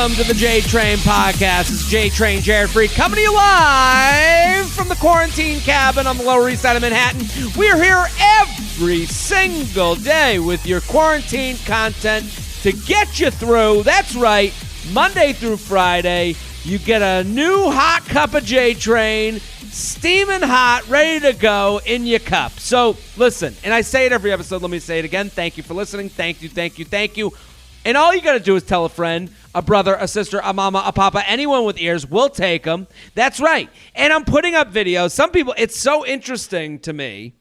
Welcome to the J Train Podcast. It's J Train, Jared Freid, coming to you live from the quarantine cabin on the Lower East Side of Manhattan. We're here every single day with your quarantine content to get you through. That's right, Monday through Friday, you get a new hot cup of J Train, steaming hot, ready to go in your cup. So listen, and I say it every episode, let me say it again. Thank you for listening. Thank you. And all you got to do is tell a friend, a brother, a sister, a mama, a papa, anyone with ears, we'll take them. That's right. And I'm putting up videos. Some people, it's so interesting to me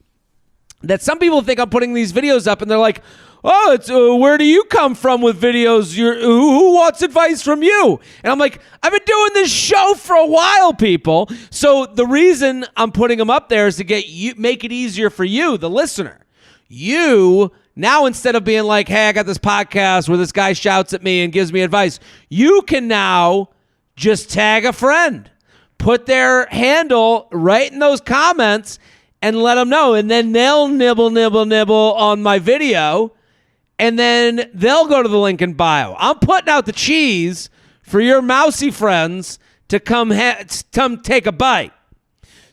that some people think I'm putting these videos up and they're like, oh, it's where do you come from with videos? Who wants advice from you? And I'm like, I've been doing this show for a while, people. So the reason I'm putting them up there is to make it easier for you, the listener. You now, instead of being like, hey, I got this podcast where this guy shouts at me and gives me advice, you can now just tag a friend, put their handle right in those comments and let them know. And then they'll nibble on my video. And then they'll go to the link in bio. I'm putting out the cheese for your mousy friends to come take a bite.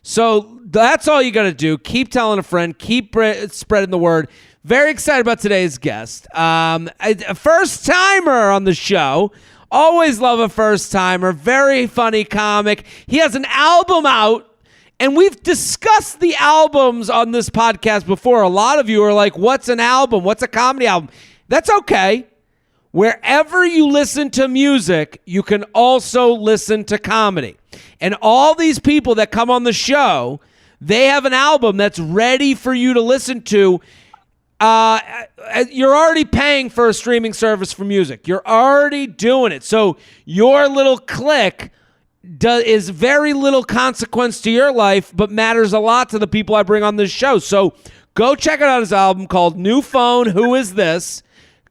So that's all you got to do. Keep telling a friend. Keep spreading the word. Very excited about today's guest. A first-timer on the show. Always love a first-timer. Very funny comic. He has an album out. And we've discussed the albums on this podcast before. A lot of you are like, what's an album? What's a comedy album? That's okay. Wherever you listen to music, you can also listen to comedy. And all these people that come on the show, they have an album that's ready for you to listen to. You're already paying for a streaming service for music. You're already doing it. So your little click is very little consequence to your life, but matters a lot to the people I bring on this show. So go check out his album called New Phone, Who Is This?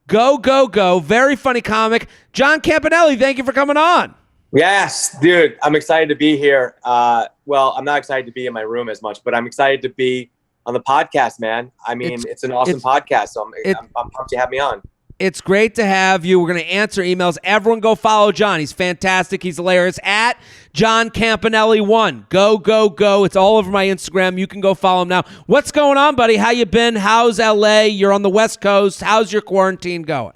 Go. Very funny comic. John Campanelli, thank you for coming on. Yes, dude, I'm excited to be here. Well, I'm not excited to be in my room as much, but I'm excited to be on the podcast, man. I mean, it's an awesome podcast, so I'm pumped to have me on. It's great to have you. We're going to answer emails. Everyone go follow John. He's fantastic. He's hilarious. At John Campanelli 1. Go. It's all over my Instagram. You can go follow him now. What's going on, buddy? How you been? How's LA? You're on the West Coast. How's your quarantine going?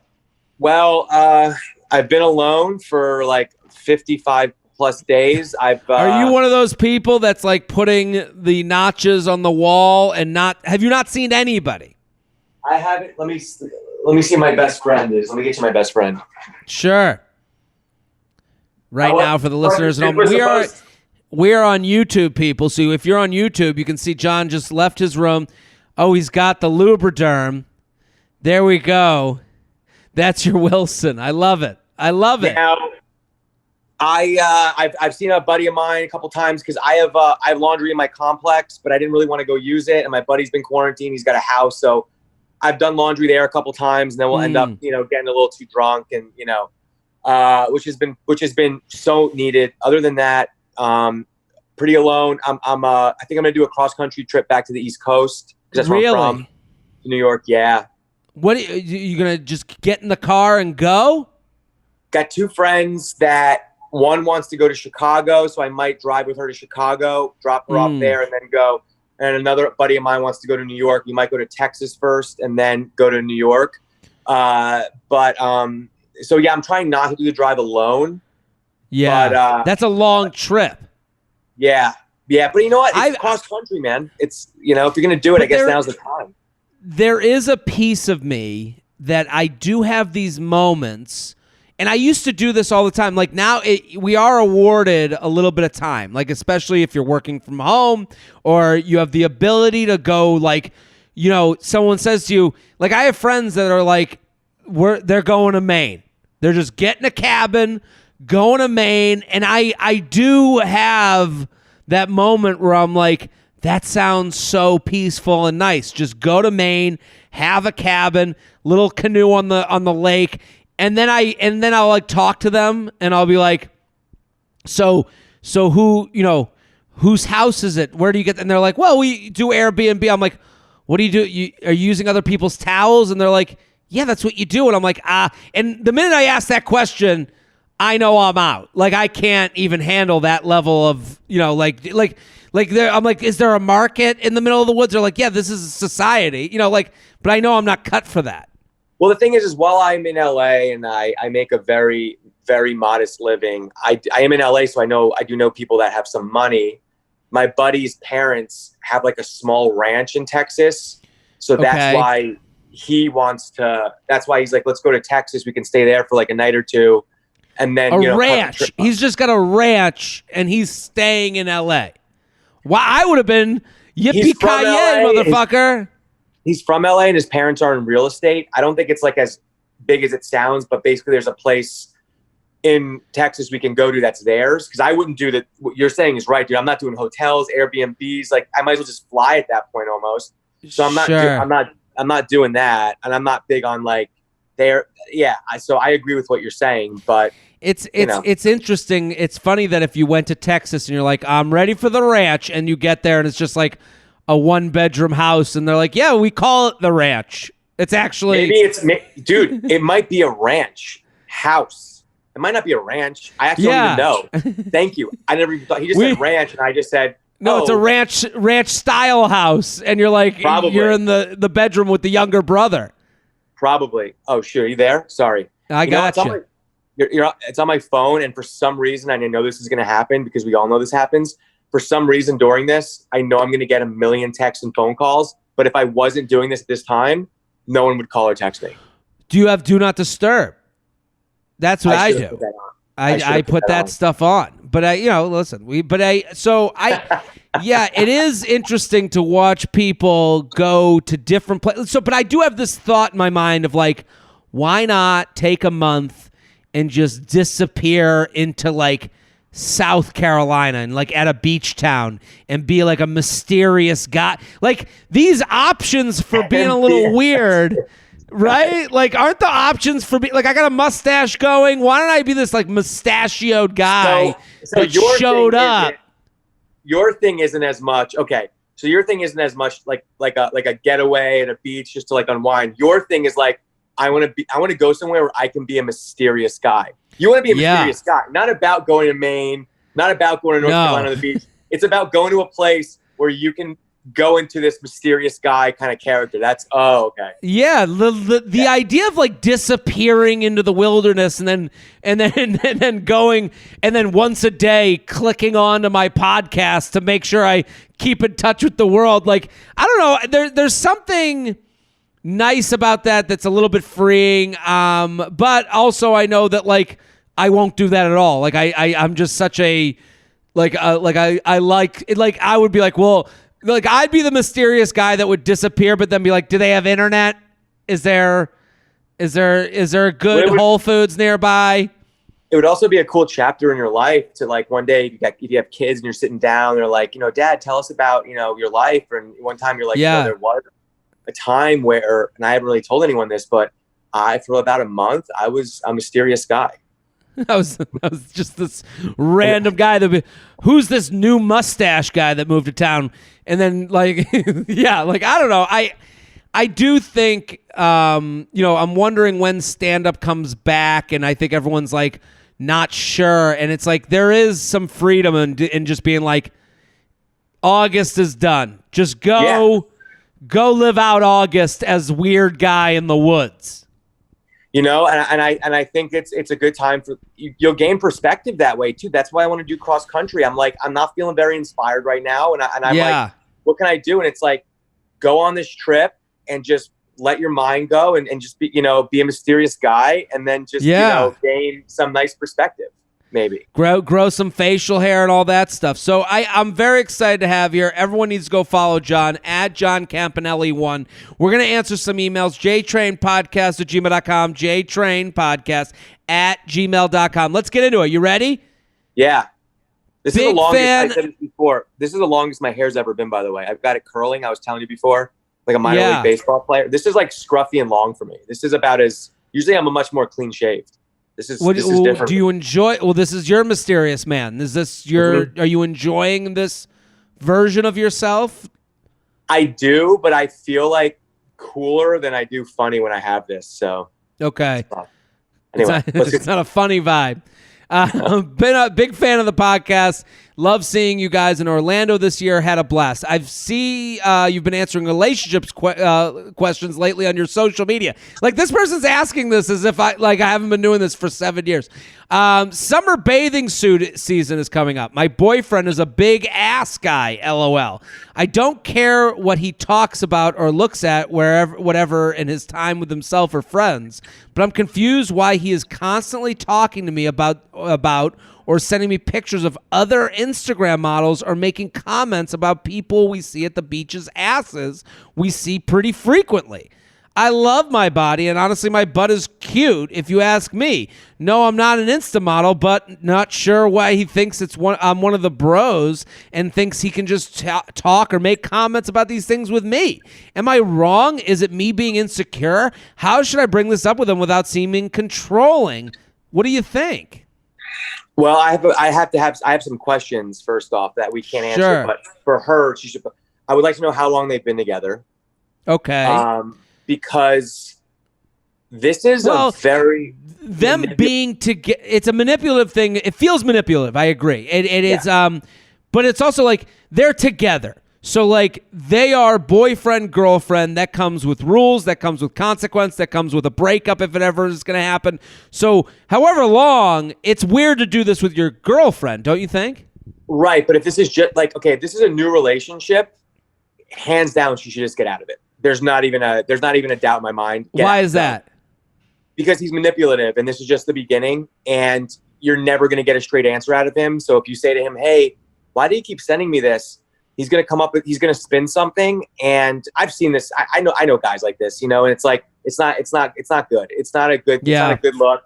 Well, I've been alone for like 55 plus days. Are you one of those people that's like putting the notches on the wall and have you not seen anybody? I haven't. Let me see who my best friend is. Let me get you my best friend. Sure. Now for the listeners, we are on YouTube, people. So if you're on YouTube, you can see John just left his room. Oh, he's got the Lubriderm. There we go. That's your Wilson. I love it. Now, I've seen a buddy of mine a couple times because I have laundry in my complex, but I didn't really want to go use it. And my buddy's been quarantined. He's got a house, so I've done laundry there a couple times, and then we'll end up, getting a little too drunk, and which has been so needed. Other than that, pretty alone. I think I'm gonna do a cross country trip back to the East Coast because that's where I'm from, to New York. Yeah. What are you gonna just get in the car and go? Got two friends that one wants to go to Chicago, so I might drive with her to Chicago, drop her off there, and then go. And another buddy of mine wants to go to New York. You might go to Texas first and then go to New York. So yeah, I'm trying not to do the drive alone. Yeah, but, that's a long trip. Yeah. But you know what? It's cross country, man. It's, if you're going to do it, I guess now's the time. There is a piece of me that I do have these moments. And I used to do this all the time. Like now we are awarded a little bit of time, like especially if you're working from home or you have the ability to go like, someone says to you, like I have friends that are like, they're going to Maine. They're just getting a cabin, going to Maine. And I do have that moment where I'm like, that sounds so peaceful and nice. Just go to Maine, have a cabin, little canoe on the lake. And then I'll like talk to them and I'll be like, so who, whose house is it? Where do you get? And they're like, well, we do Airbnb. I'm like, what do you do? Are you using other people's towels? And they're like, yeah, that's what you do. And I'm like, and the minute I ask that question, I know I'm out. Like, I can't even handle that level of, there. I'm like, is there a market in the middle of the woods? Or like, yeah, this is society, but I know I'm not cut for that. Well, the thing is while I'm in LA and I make a very, very modest living, I am in LA, so I do know people that have some money. My buddy's parents have like a small ranch in Texas. So that's why that's why he's like, let's go to Texas. We can stay there for like a night or two. And then a ranch. He's just got a ranch and he's staying in LA. Well, I would have been yippee-ki-yay, motherfucker. He's from LA and his parents are in real estate. I don't think it's like as big as it sounds, but basically there's a place in Texas we can go to that's theirs. Because I wouldn't do that. What you're saying is right, dude. I'm not doing hotels, Airbnbs. Like I might as well just fly at that point almost. So I'm not doing that, and I'm not big on like there. Yeah, so I agree with what you're saying, but it's interesting. It's funny that if you went to Texas and you're like, I'm ready for the ranch, and you get there and it's just like a 1-bedroom house, and they're like, yeah, we call it the ranch. It's actually dude. It might be a ranch house. It might not be a ranch. I actually don't even know. Thank you. I never even thought. He just said ranch, and I just said no. It's a ranch style house, and you're like, you're in the bedroom with the younger brother. Probably. Oh, shoot. Are you there? Sorry. I got you. It's on my phone, and for some reason, I know this is going to happen because we all know this happens. For some reason during this, I know I'm going to get a million texts and phone calls. But if I wasn't doing this at this time, no one would call or text me. Do you have Do Not Disturb? That's what I do. I put that stuff on. But yeah, it is interesting to watch people go to different places. So, but I do have this thought in my mind of like, why not take a month and just disappear into like South Carolina and like at a beach town and be like a mysterious guy? Like these options for being a little weird, right? Like aren't the options for like I got a mustache going. Why don't I be this like mustachioed guy that showed up? Your thing isn't as much. Okay. So your thing isn't as much like a getaway at a beach just to like unwind. Your thing is like, I want to go somewhere where I can be a mysterious guy. You want to be a mysterious guy, not about going to Maine, not about going to North Carolina on the beach. It's about going to a place where you can go into this mysterious guy kind of character. That's okay. Yeah, the idea of like disappearing into the wilderness and then going and then once a day clicking onto my podcast to make sure I keep in touch with the world. Like I don't know, there's something nice about that that's a little bit freeing, but also I know that like I won't do that at all. Like I'm just such a I like it. Like I would be like, well, like I'd be the mysterious guy that would disappear, but then be like, do they have internet? Is there a good Whole Foods nearby? It would also be a cool chapter in your life to like one day if you have kids and you're sitting down, they're like, Dad, tell us about your life. And one time you're like, there was a time where, and I haven't really told anyone this, but for about a month, I was a mysterious guy. I was just this random guy who's this new mustache guy that moved to town, and then like, yeah, like I don't know. I do think, I'm wondering when stand-up comes back, and I think everyone's like not sure, and it's like there is some freedom in just being like, August is done. Just go live out August as weird guy in the woods. And I think it's a good time for you'll gain perspective that way too. That's why I want to do cross country. I'm like, I'm not feeling very inspired right now. And I'm like, what can I do? And it's like, go on this trip and just let your mind go and just be a mysterious guy. And then just, gain some nice perspective. Maybe grow some facial hair and all that stuff. So I'm very excited to have you. Everyone needs to go follow John at John Campanelli 1. We're going to answer some emails. jtrainpodcast@gmail.com, jtrainpodcast@gmail.com. Let's get into it. You ready? Yeah. This is the longest. I said this before. This is the longest my hair's ever been, by the way. I've got it curling. I was telling you before, like a minor league baseball player. This is like scruffy and long for me. This is about as usually I'm a much more clean shaved. This is different. Do you enjoy? Well, this is your mysterious man. Is this your? Mm-hmm. Are you enjoying this version of yourself? I do, but I feel like cooler than I do funny when I have this. So okay. Anyway, it's not a funny vibe. Been a big fan of the podcast. Love seeing you guys in Orlando this year. Had a blast. I've seen you've been answering relationships questions lately on your social media. Like, this person's asking this as if I haven't been doing this for 7 years. Summer bathing suit season is coming up. My boyfriend is a big ass guy. LOL. I don't care what he talks about or looks at whatever in his time with himself or friends, but I'm confused why he is constantly talking to me about or sending me pictures of other Instagram models or making comments about people we see at the beach's asses we see pretty frequently. I love my body, and honestly, my butt is cute, if you ask me. No, I'm not an Insta model, but not sure why he thinks I'm one of the bros and thinks he can just talk or make comments about these things with me. Am I wrong? Is it me being insecure? How should I bring this up with him without seeming controlling? What do you think? Well, I have some questions first off that we can't answer. Sure. But for her, I would like to know how long they've been together. Okay. Because this is being together. It's a manipulative thing. It feels manipulative. I agree. It is. But it's also like they're together. So, like, they are boyfriend, girlfriend. That comes with rules. That comes with consequence. That comes with a breakup if it ever is going to happen. So, however long, it's weird to do this with your girlfriend, don't you think? Right. But if this is just like, okay, if this is a new relationship, hands down, she should just get out of it. There's not even a doubt in my mind. Why is that? Because he's manipulative, and this is just the beginning, and you're never going to get a straight answer out of him. So if you say to him, hey, why do you keep sending me this? He's going to spin something. And I've seen this. I know guys like this, and it's like, it's not good. It's not a good look.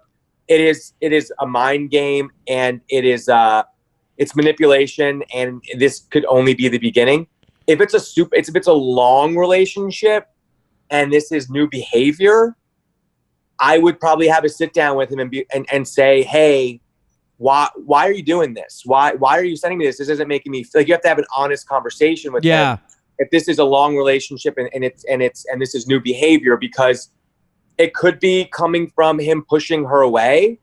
It is a mind game, and it's manipulation. And this could only be the beginning. If it's a long relationship and this is new behavior, I would probably have a sit down with him and say, hey, why are you doing this? Why are you sending me this? This isn't making me feel like. You have to have an honest conversation with him. If this is a long relationship and this is new behavior, because it could be coming from him pushing her away,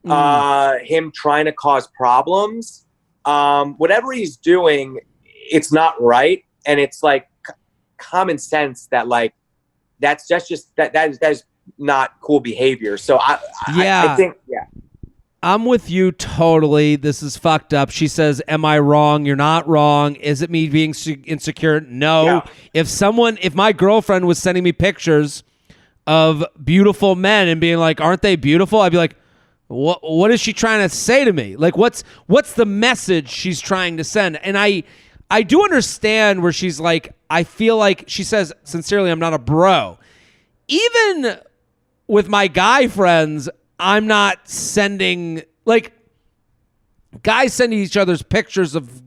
him trying to cause problems, whatever he's doing, it's not right. And it's like common sense that like that is not cool behavior. So I think I'm with you totally. This is fucked up. She says, am I wrong? You're not wrong. Is it me being insecure? No. Yeah. If my girlfriend was sending me pictures of beautiful men and being like, aren't they beautiful? I'd be like, what is she trying to say to me? Like, what's the message she's trying to send? And I do understand where she's like, I feel like she says, sincerely, I'm not a bro. Even with my guy friends, I'm not sending, like, guys sending each other's pictures of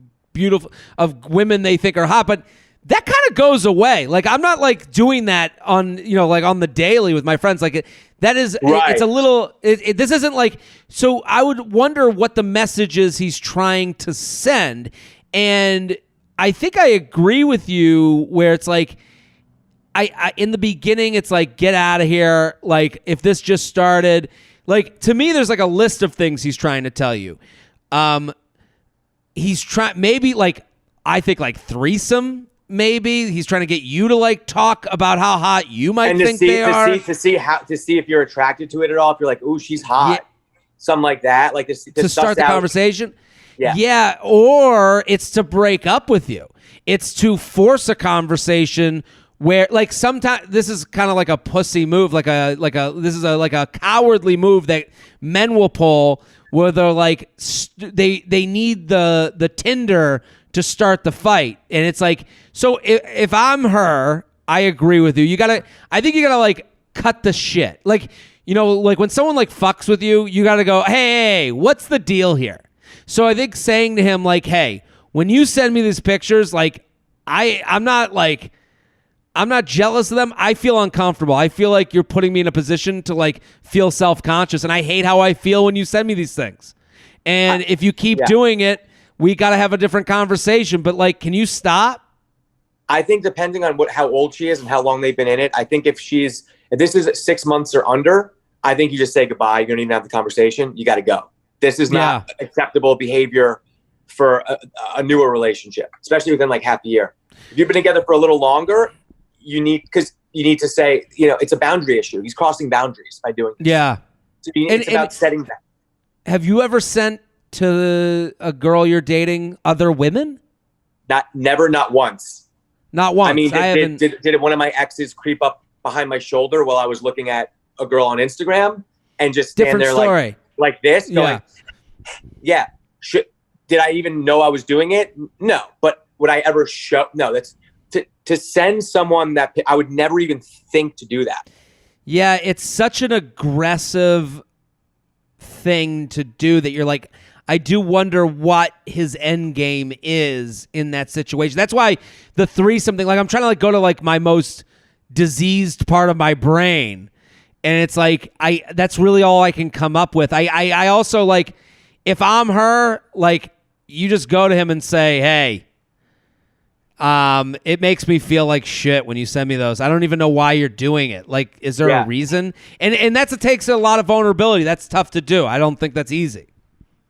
women they think are hot, but that kind of goes away. Like, I'm not like doing that on, like on the daily with my friends. Like, that is, right. It's a little, this isn't like, so I would wonder what the message is he's trying to send. And I think I agree with you where it's like, I in the beginning, it's like, get out of here. Like, if this just started, like, to me, there's like a list of things he's trying to tell you. He's trying, maybe like, I think like threesome, maybe he's trying to get you to like talk about how hot you might think they are. To see if you're attracted to it at all. If you're like, ooh, she's hot. Something like that. Like to start the conversation. Yeah. Or it's to break up with you. It's to force a conversation where, like, sometimes this is kind of like a pussy move, like a cowardly move that men will pull, where they're like, they need the Tinder to start the fight, and it's like, so if I'm her, I agree with you. I think you gotta like cut the shit, like, like when someone like fucks with you, you gotta go, hey, what's the deal here? So I think saying to him like, hey, when you send me these pictures, like, I'm not jealous of them. I feel uncomfortable. I feel like you're putting me in a position to like feel self-conscious, and I hate how I feel when you send me these things. And if you keep doing it, we got to have a different conversation. But like, can you stop? I think depending on how old she is and how long they've been in it, I think if this is 6 months or under, I think you just say goodbye. You don't even have the conversation. You got to go. This is not acceptable behavior for a newer relationship, especially within like half a year. If you've been together for a little longer, you need to say, it's a boundary issue. He's crossing boundaries by doing this. Yeah. So it's about setting that. Have you ever sent to a girl you're dating other women? Never, not once. Not once. I mean, did one of my exes creep up behind my shoulder while I was looking at a girl on Instagram and just stand there like this, going, yeah. Did I even know I was doing it? No. But would I ever show? No. That's to send someone that I would never even think to do that. Yeah, it's such an aggressive thing to do that you're like, I do wonder what his end game is in that situation. That's why the threesome thing, like I'm trying to like go to like my most diseased part of my brain. And it's like, that's really all I can come up with. I also like, if I'm her, like you just go to him and say, hey, it makes me feel like shit when you send me those. I don't even know why you're doing it. Like, is there a reason? And it takes a lot of vulnerability. That's tough to do. I don't think that's easy.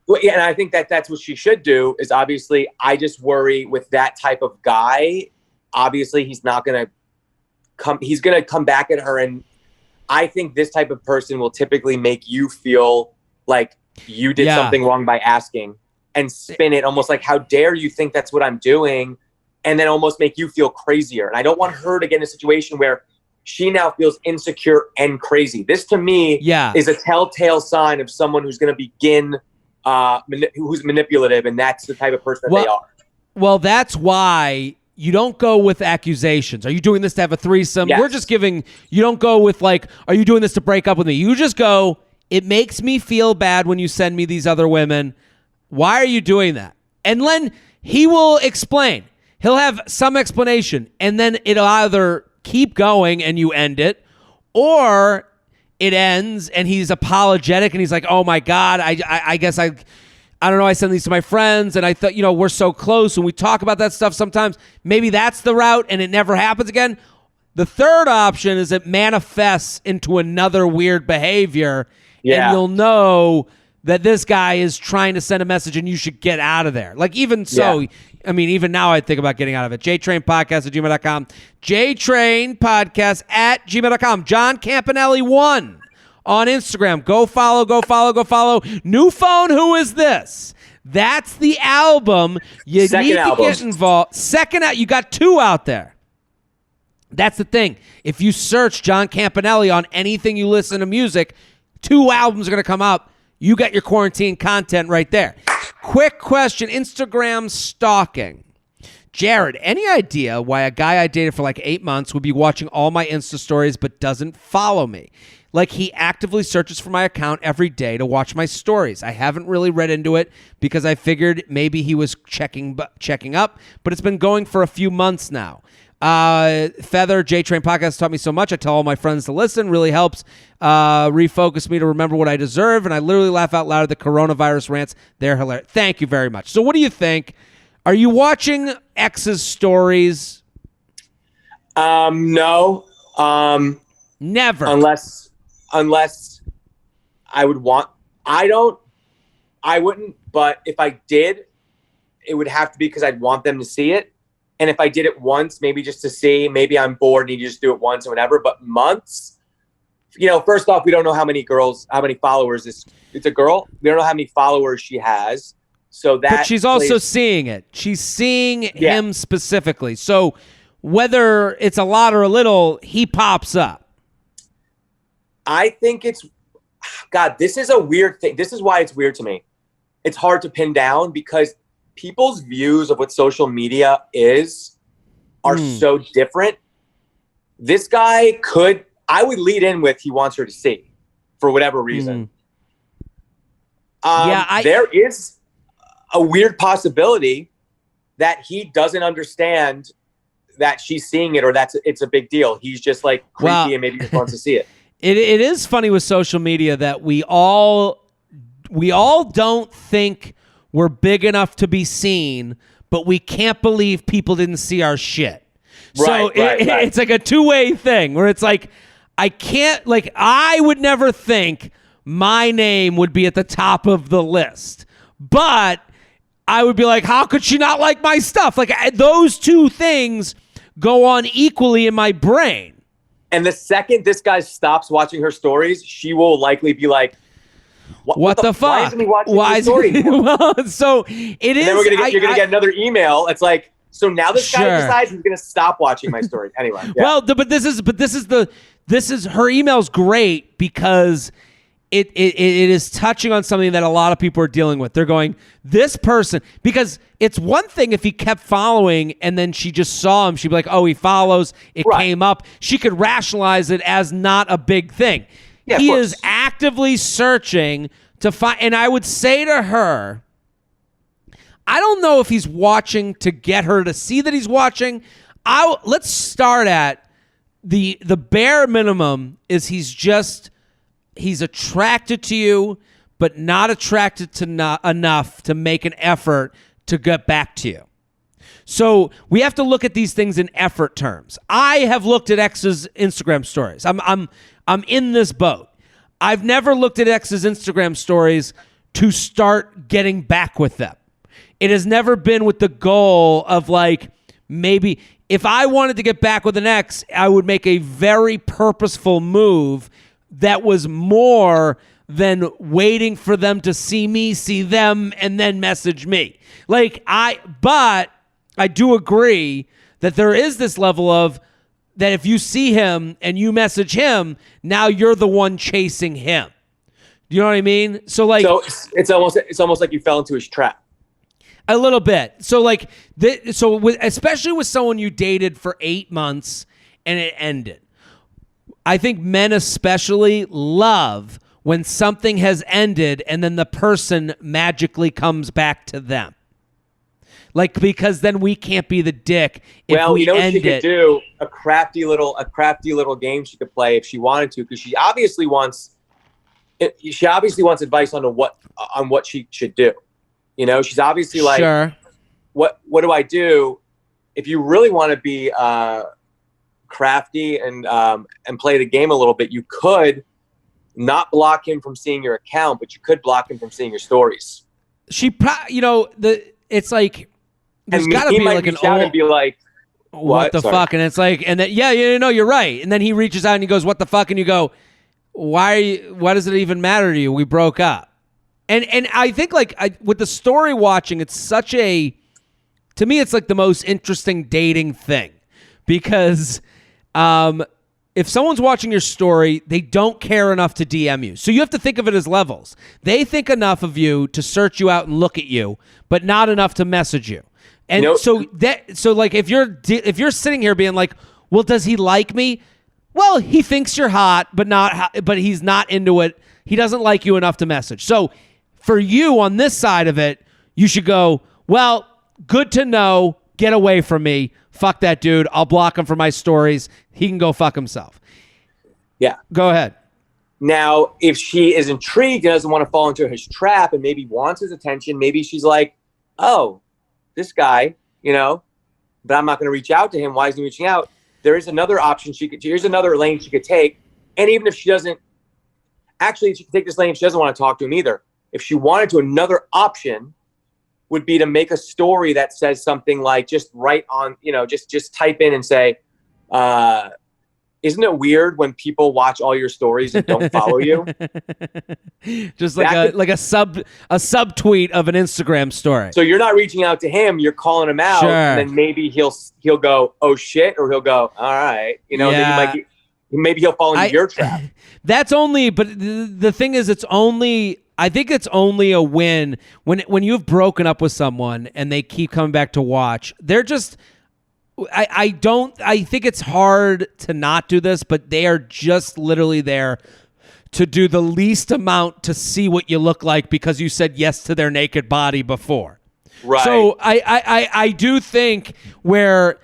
Well, yeah, and I think that's what she should do is obviously I just worry with that type of guy, obviously he's not going to come back at her. And I think this type of person will typically make you feel like you did something wrong by asking and spin it almost like, how dare you think that's what I'm doing? And then almost make you feel crazier. And I don't want her to get in a situation where she now feels insecure and crazy. This to me is a telltale sign of someone who's going to begin who's manipulative, and that's the type of person that they are. Well, that's why you don't go with accusations. Are you doing this to have a threesome? Yes. We're just giving, you don't go with like, are you doing this to break up with me? You just go, it makes me feel bad when you send me these other women. Why are you doing that? And then he will explain. He'll have some explanation, and then it'll either keep going and you end it, or it ends and he's apologetic and he's like, oh my God, I guess I don't know, I send these to my friends and I thought, we're so close and we talk about that stuff sometimes. Maybe that's the route and it never happens again. The third option is it manifests into another weird behavior and you'll know that this guy is trying to send a message and you should get out of there. Like even so, I mean, even now I think about getting out of it. JTrainPodcast@gmail.com. JTrainPodcast@gmail.com. John Campanelli 1 on Instagram. Go follow. New phone, who is this? That's the album. You need to get involved. Second out, you got 2 out there. That's the thing. If you search John Campanelli on anything you listen to music, 2 albums are going to come up. You got your quarantine content right there. Quick question, Instagram stalking. Jared, any idea why a guy I dated for like 8 months would be watching all my Insta stories but doesn't follow me? Like he actively searches for my account every day to watch my stories. I haven't really read into it because I figured maybe he was checking up, but it's been going for a few months now. Feather, J-Train Podcast taught me so much. I tell all my friends to listen. Really helps refocus me to remember what I deserve. And I literally laugh out loud at the coronavirus rants. They're hilarious. Thank you very much. So what do you think? Are you watching Exes stories? No. Never. Unless I would want, I wouldn't, but if I did, it would have to be because I'd want them to see it. And if I did it once, maybe just to see, maybe I'm bored and you just do it once or whatever, but months, first off, we don't know how many followers it's a girl. We don't know how many followers she has. So that, but she's also seeing it. She's seeing him specifically. So whether it's a lot or a little, he pops up. I think this is a weird thing. This is why it's weird to me. It's hard to pin down because people's views of what social media are so different. This guy I would lead in with he wants her to see for whatever reason. There is a weird possibility that he doesn't understand that she's seeing it or it's a big deal. He's just like creepy and maybe just wants to see it. It is funny with social media that we all don't think we're big enough to be seen, but we can't believe people didn't see our shit. So it's like a two-way thing where it's like, I can't, like, I would never think my name would be at the top of the list. But I would be like, how could she not like my stuff? Like, those two things go on equally in my brain. And the second this guy stops watching her stories, she will likely be like, what the fuck? Why isn't he watching my story? Well, so it is. And then you're going to get another email. It's like, so now this guy decides he's going to stop watching my story. Anyway. Yeah. Well, but this is her email's great because it is touching on something that a lot of people are dealing with. They're going, this person, because it's one thing if he kept following and then she just saw him, she'd be like, oh, he follows, it came up. She could rationalize it as not a big thing. Yeah, he is actively searching to find, and I would say to her, I don't know if he's watching to get her to see that he's watching. Let's start at the bare minimum is he's attracted to you, but not attracted to enough to make an effort to get back to you. So we have to look at these things in effort terms. I have looked at Exes' Instagram stories. I'm in this boat. I've never looked at Exes' Instagram stories to start getting back with them. It has never been with the goal of like, maybe if I wanted to get back with an ex, I would make a very purposeful move that was more than waiting for them to see me, see them, and then message me. But I do agree that there is this level of that if you see him and you message him, now you're the one chasing him. You know what I mean? So it's almost like you fell into his trap. A little bit. So especially with someone you dated for 8 months and it ended. I think men especially love when something has ended and then the person magically comes back to them. Like, because then we can't be the dick if we end it. She could do? A crafty little game she could play if she wanted to, because she obviously wants advice on what she should do. You know, she's obviously like, sure. What do I do? If you really want to be crafty and play the game a little bit, you could not block him from seeing your account, but you could block him from seeing your stories. It's like there's got to be like an old and be like, what the fuck? And it's like, and then you're right. And then he reaches out and he goes, what the fuck? And you go, why does it even matter to you? We broke up. And I think with the story watching, it's to me, it's like the most interesting dating thing because if someone's watching your story, they don't care enough to DM you. So you have to think of it as levels. They think enough of you to search you out and look at you, but not enough to message you. And so if you're sitting here being like, well, does he like me? Well, he thinks you're hot, but he's not into it. He doesn't like you enough to message. So for you on this side of it, you should go, well, good to know. Get away from me. Fuck that dude. I'll block him for my stories. He can go fuck himself. Yeah. Go ahead. Now, if she is intrigued and doesn't want to fall into his trap and maybe wants his attention, maybe she's like, oh, this guy, but I'm not going to reach out to him. Why isn't he reaching out? There is another option. Here's another lane she could take. And even if she doesn't, actually, she could take this lane if she doesn't want to talk to him either. If she wanted to, another option would be to make a story that says something like just write on, just type in and say, isn't it weird when people watch all your stories and don't follow you? Just like a sub tweet of an Instagram story. So you're not reaching out to him, you're calling him out, and then maybe he'll go, oh shit, or he'll go, all right, then maybe he'll fall into your trap. That's only, but the thing is, I think it's only a win when you've broken up with someone and they keep coming back to watch. They're just, I think it's hard to not do this, but they are just literally there to do the least amount to see what you look like because you said yes to their naked body before. Right. So I do think where,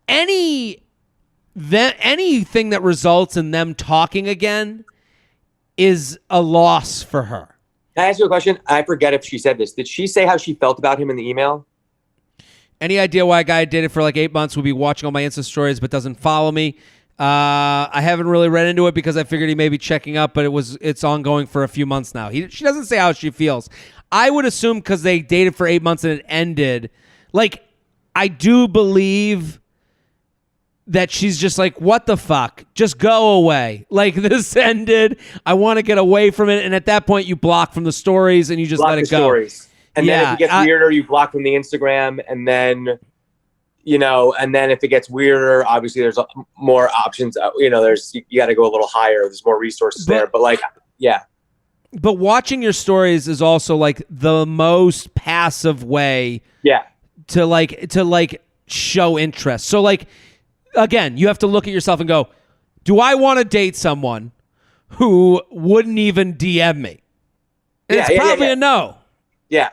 anything that results in them talking again is a loss for her. Can I ask you a question? I forget if she said this. Did she say how she felt about him in the email? Any idea why a guy I dated for like 8 months would be watching all my Insta stories but doesn't follow me? I haven't really read into it because I figured he may be checking up, but it's ongoing for a few months now. She doesn't say how she feels. I would assume because they dated for 8 months and it ended. Like, I do believe that she's just like, what the fuck? Just go away. Like, this ended. I want to get away from it. And at that point, you block from the stories and you just let it go. Stories. And then if it gets weirder, you block from the Instagram. And then, and then if it gets weirder, obviously there's more options. You got to go a little higher. There's more resources there. But like, yeah. But watching your stories is also like the most passive way to show interest. So like, again, you have to look at yourself and go, do I want to date someone who wouldn't even DM me? And it's probably a no. Yeah.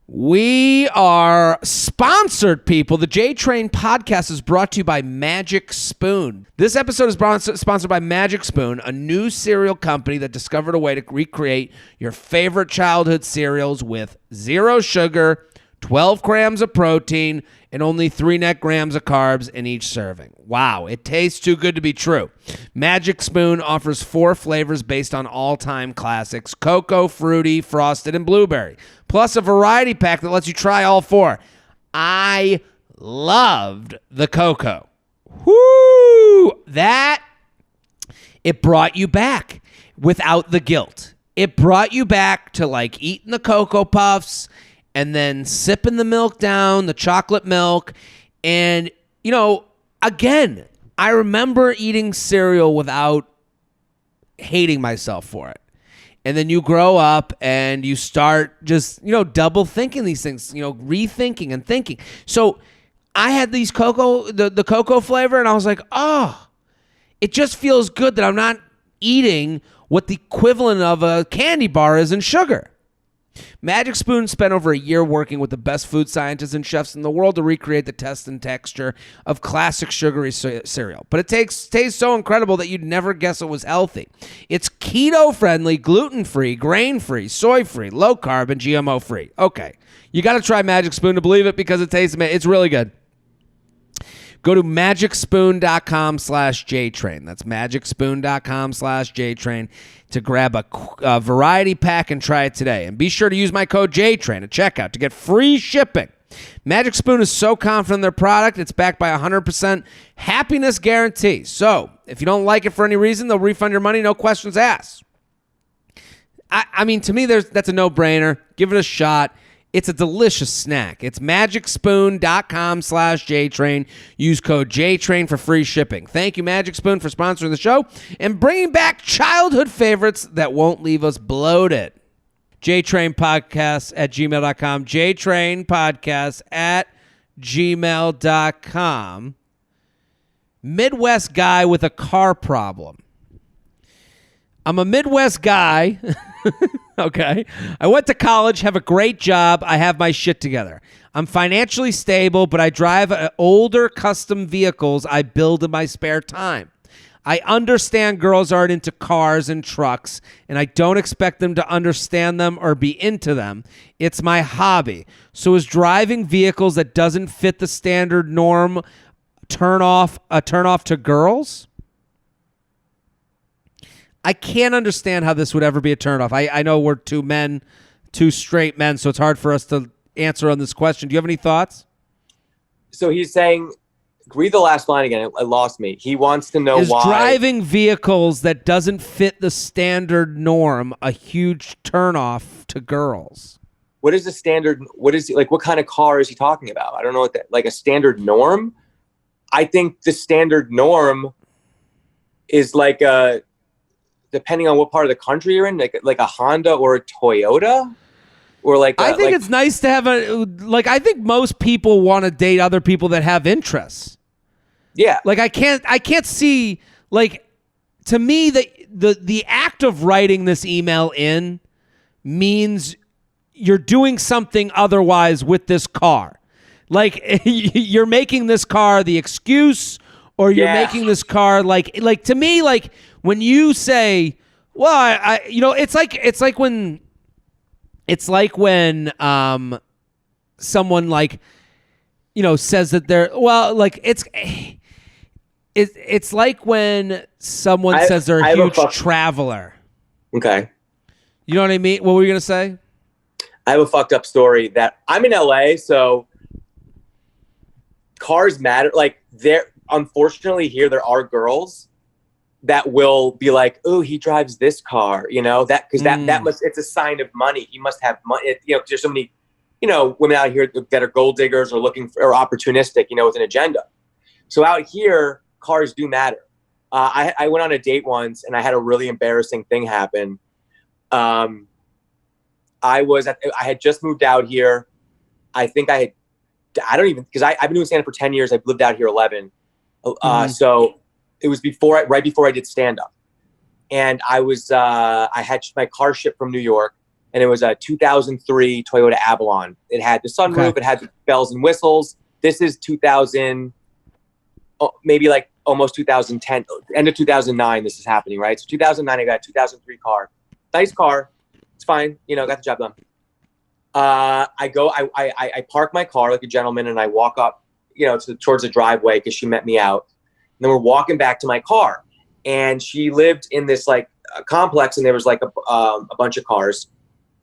We are sponsored, people. The J-Train podcast is brought to you by Magic Spoon. This episode is sponsored by Magic Spoon, a new cereal company that discovered a way to recreate your favorite childhood cereals with 0 sugar, 12 grams of protein, and only 3 net grams of carbs in each serving. Wow, it tastes too good to be true. Magic Spoon offers 4 flavors based on all-time classics: cocoa, fruity, frosted, and blueberry, plus a variety pack that lets you try all 4. I loved the cocoa. Whoo! It brought you back without the guilt. It brought you back to like eating the Cocoa Puffs and then sipping the milk down, the chocolate milk. And, again, I remember eating cereal without hating myself for it. And then you grow up and you start just, double thinking these things, rethinking and thinking. So I had these the cocoa flavor, and I was like, oh, it just feels good that I'm not eating what the equivalent of a candy bar is in sugar. Magic Spoon spent over a year working with the best food scientists and chefs in the world to recreate the taste and texture of classic sugary cereal. But it tastes so incredible that you'd never guess it was healthy. It's keto-friendly, gluten-free, grain-free, soy-free, low-carb, and GMO-free. Okay, you got to try Magic Spoon to believe it because it tastes amazing. It's really good. Go to magicspoon.com/JTrain. That's magicspoon.com/JTrain to grab a variety pack and try it today. And be sure to use my code JTrain at checkout to get free shipping. Magic Spoon is so confident in their product, it's backed by a 100% happiness guarantee. So if you don't like it for any reason, they'll refund your money, no questions asked. I mean, to me, that's a no-brainer. Give it a shot. It's a delicious snack. It's magicspoon.com/JTrain. Use code JTrain for free shipping. Thank you, Magic Spoon, for sponsoring the show and bringing back childhood favorites that won't leave us bloated. JTrainPodcast@gmail.com. JTrainPodcast@gmail.com. Midwest guy with a car problem. I'm a Midwest guy. Okay. I went to college, have a great job. I have my shit together. I'm financially stable, but I drive older custom vehicles I build in my spare time. I understand girls aren't into cars and trucks, and I don't expect them to understand them or be into them. It's my hobby. So is driving vehicles that doesn't fit the standard norm a turn off to girls? I can't understand how this would ever be a turnoff. I know we're two straight men, so it's hard for us to answer on this question. Do you have any thoughts? So he's saying, read the last line again. It lost me. He wants to know why. Is driving vehicles that doesn't fit the standard norm a huge turnoff to girls? What is the standard? What kind of car is he talking about? I don't know what that, like a standard norm. I think the standard norm is like depending on what part of the country you're in, like a Honda or a Toyota, or I think it's nice to have I think most people want to date other people that have interests. Yeah. Like I can't see, like, to me the act of writing this email in means you're doing something otherwise with this car. Like you're making this car the excuse, or you're making this car like to me, like when you say, well, I it's like when someone says that they're, well, like It's like when someone says they're a huge traveler. Okay. You know what I mean? What were you going to say? I have a fucked up story that I'm in LA, so cars matter. Like unfortunately here, there are girls that will be like, oh, he drives this car, that, cause that must, it's a sign of money. He must have money. There's so many, women out here that are gold diggers or looking for, or opportunistic, with an agenda. So out here, cars do matter. I went on a date once and I had a really embarrassing thing happen. I had just moved out here. I think because I've been doing stand-up for 10 years. I've lived out here 11. So it was right before I did stand-up. And I had my car shipped from New York, and it was a 2003 Toyota Avalon. It had the sunroof. Okay. It had the bells and whistles. This is 2000, maybe like almost 2010, end of 2009 this is happening, right? So 2009, I got a 2003 car. Nice car. It's fine. Got the job done. I park my car like a gentleman, and I walk up, towards the driveway because she met me out. And then we're walking back to my car, and she lived in this like complex, and there was like a bunch of cars,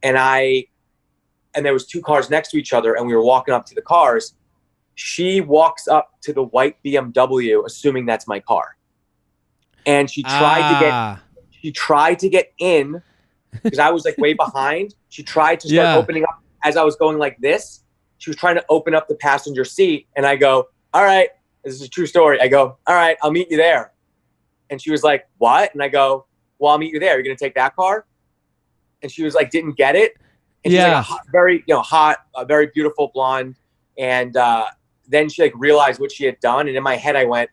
and there was two cars next to each other, and we were walking up to the cars. She walks up to the white BMW, assuming that's my car, and she tried to get in because I was like way behind. She tried to start opening up as I was going like this. She was trying to open up the passenger seat, and I go, all right, this is a true story. I go, all right, I'll meet you there. And she was like, what? And I go, well, I'll meet you there. You're going to take that car? And she was like, didn't get it. And she's like very, hot, a very beautiful blonde. And then she like realized what she had done. And in my head, I went,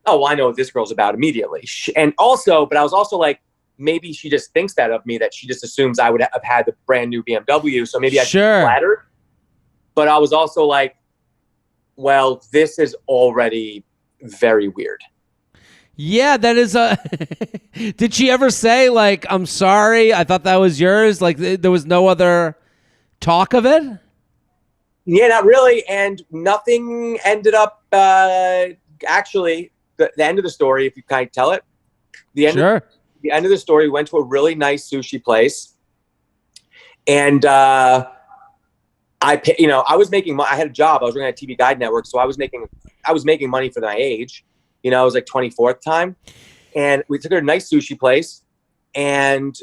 oh, well, I know what this girl's about immediately. But I was also like, maybe she just thinks that of me, that she just assumes I would have had the brand new BMW. So maybe I should be flattered. But I was also like, well, this is already very weird. Yeah, that is did she ever say like, I'm sorry, I thought that was yours? Like there was no other talk of it? Yeah, not really. And nothing ended up, actually, the end of the story, if you kind of tell it. The end of the story, we went to a really nice sushi place. And I was making, I had a job. I was working at TV Guide Network. So I was making money for my age. I was like 24 at the time. And we took her to a nice sushi place. And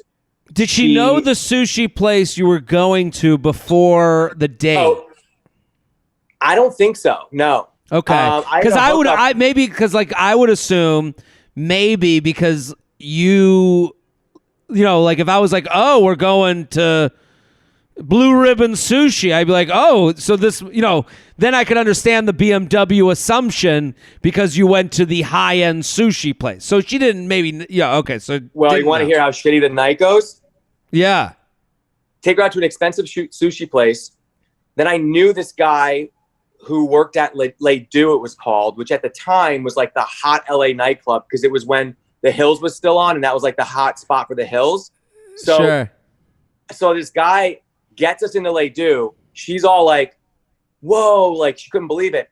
did she know the sushi place you were going to before the date? Oh, I don't think so. No. Okay. Because I would assume maybe because like if I was like, oh, we're going to Blue Ribbon Sushi, I'd be like, oh, so this, then I could understand the BMW assumption because you went to the high-end sushi place. So she didn't okay. So well, you want to hear how shitty the night goes? Yeah. Take her out to an expensive sushi place. Then I knew this guy who worked at Les Deux, it was called, which at the time was like the hot LA nightclub because it was when The Hills was still on, and that was like the hot spot for The Hills. So this guy gets us into Les Deux. She's all like, whoa, like she couldn't believe it.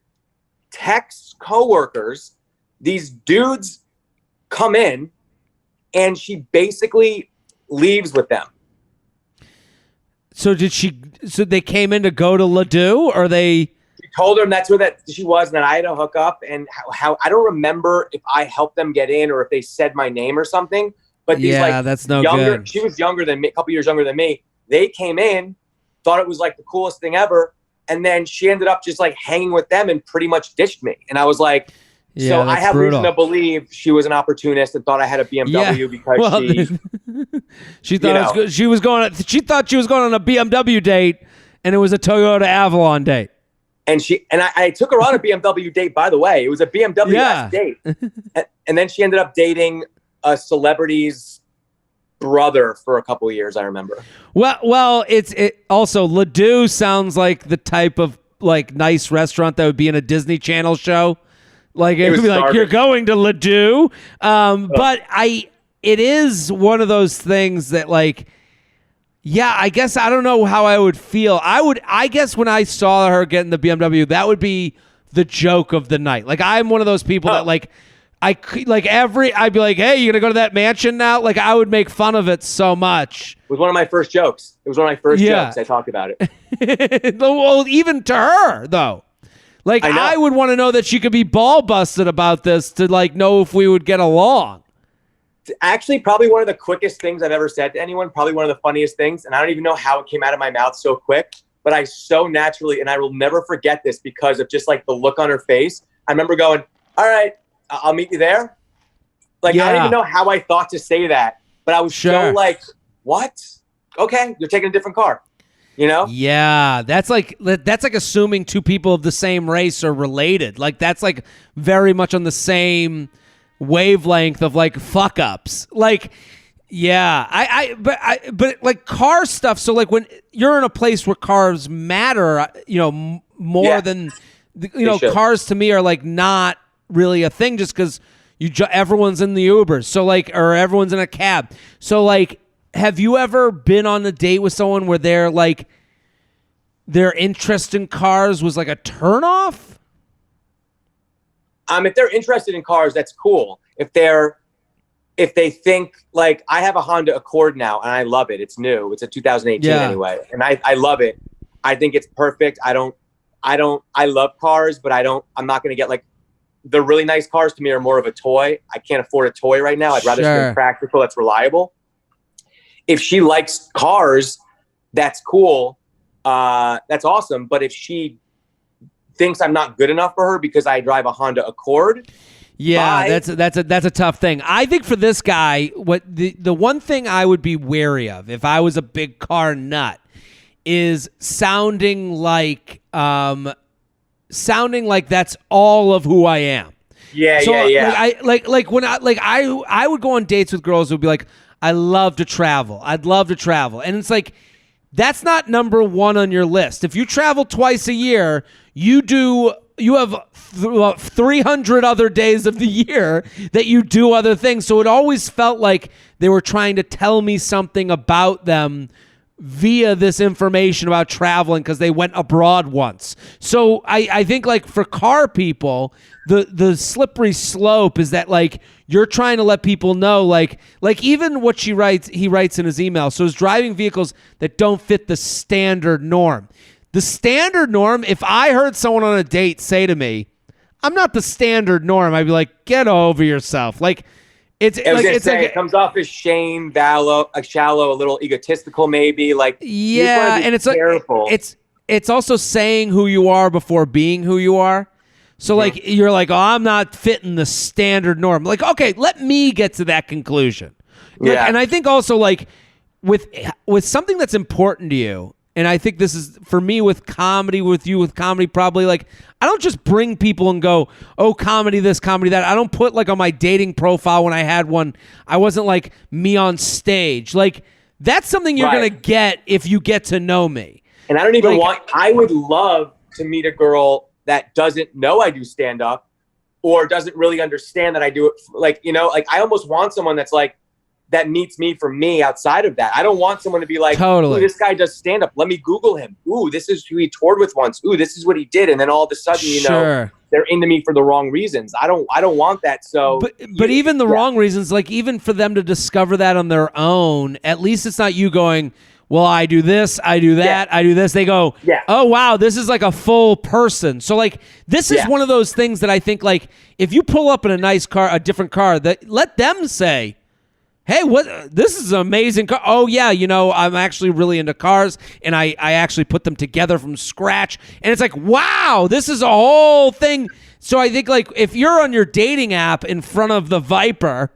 Texts coworkers, these dudes come in, and she basically leaves with them. So so they came in to go to Les Deux, or they... She told them that's where she was, and then I had to hook up, and how I don't remember if I helped them get in or if they said my name or something. But these that's no good. She was younger than me, a couple years younger than me. They came in, thought it was like the coolest thing ever, and then she ended up just like hanging with them and pretty much ditched me. And I was like, so I have reason to believe she was an opportunist and thought I had a BMW because she thought she thought she was going on a BMW date, and it was a Toyota Avalon date. And I took her on a BMW date, by the way. It was a BMW date. And then she ended up dating a celebrity's brother for a couple of years, I remember. Well, it also Les Deux sounds like the type of like nice restaurant that would be in a Disney Channel show. Like it would be like, you're going to Les Deux. But it is one of those things that like, yeah, I guess I don't know how I would feel. I guess when I saw her get in the BMW, that would be the joke of the night. Like I'm one of those people that like, I'd be like, hey, you gonna go to that mansion now? Like, I would make fun of it so much. It was one of my first jokes. It was one of my first jokes. I talked about it. Well, even to her though. Like, I would want to know that she could be ball busted about this to like know if we would get along. It's actually probably one of the quickest things I've ever said to anyone, probably one of the funniest things. And I don't even know how it came out of my mouth so quick, but I so naturally, and I will never forget this because of just like the look on her face. I remember going, all right, I'll meet you there. Like, I don't even know how I thought to say that, but I was so like, what? Okay, you're taking a different car. You know? Yeah, that's like assuming two people of the same race are related. Like, that's like very much on the same wavelength of like fuck ups. Like, yeah, but like car stuff. So like when you're in a place where cars matter, more than cars to me are like not really a thing just because everyone's in the Ubers. So like, or everyone's in a cab. So like, have you ever been on a date with someone where they're like, their interest in cars was like a turnoff? If they're interested in cars, that's cool. If they think, like, I have a Honda Accord now and I love it. It's new. It's a 2018 anyway. And I love it. I think it's perfect. I love cars, but I'm not going to get like the really nice cars. To me are more of a toy. I can't afford a toy right now. I'd rather something practical that's reliable. If she likes cars, that's cool. That's awesome. But if she thinks I'm not good enough for her because I drive a Honda Accord, that's a tough thing. I think for this guy, what the one thing I would be wary of if I was a big car nut is sounding like that's all of who I am. Yeah. I would go on dates with girls who would be like, I love to travel. I'd love to travel. And it's like, that's not number one on your list. If you travel twice a year, you have 300 other days of the year that you do other things. So it always felt like they were trying to tell me something about them via this information about traveling because they went abroad once. So I think like for car people, the slippery slope is that like you're trying to let people know like even what he writes in his email. So it's driving vehicles that don't fit the standard norm. The standard norm, if I heard someone on a date say to me, I'm not the standard norm, I'd be like, get over yourself. Like, it comes off as shallow, a little egotistical, maybe. Like, and it's careful. It's also saying who you are before being who you are. So like you're like, oh, I'm not fitting the standard norm. Like, okay, let me get to that conclusion. Like, and I think also like with something that's important to you. And I think this is, for me, with comedy, probably, like, I don't just bring people and go, oh, comedy this, comedy that. I don't put, like, on my dating profile when I had one, I wasn't, like, me on stage. Like, that's something you're going to get if you get to know me. And I don't even I would love to meet a girl that doesn't know I do stand-up or doesn't really understand that I do it. Like, I almost want someone that's, like, that meets me for me outside of that. I don't want someone to be like, ooh, this guy does stand up. Let me Google him. Ooh, this is who he toured with once. Ooh, this is what he did. And then all of a sudden, they're into me for the wrong reasons. I don't want that. So, but even the wrong reasons, like even for them to discover that on their own, at least it's not you going, well, I do this, I do that, I do this. They go, oh, wow, this is like a full person. So like, this is one of those things that I think like, if you pull up in a nice car, a different car, that let them say, hey, this is an amazing car. Oh, yeah, I'm actually really into cars, and I actually put them together from scratch. And it's like, wow, this is a whole thing. So I think, like, if you're on your dating app in front of the Viper,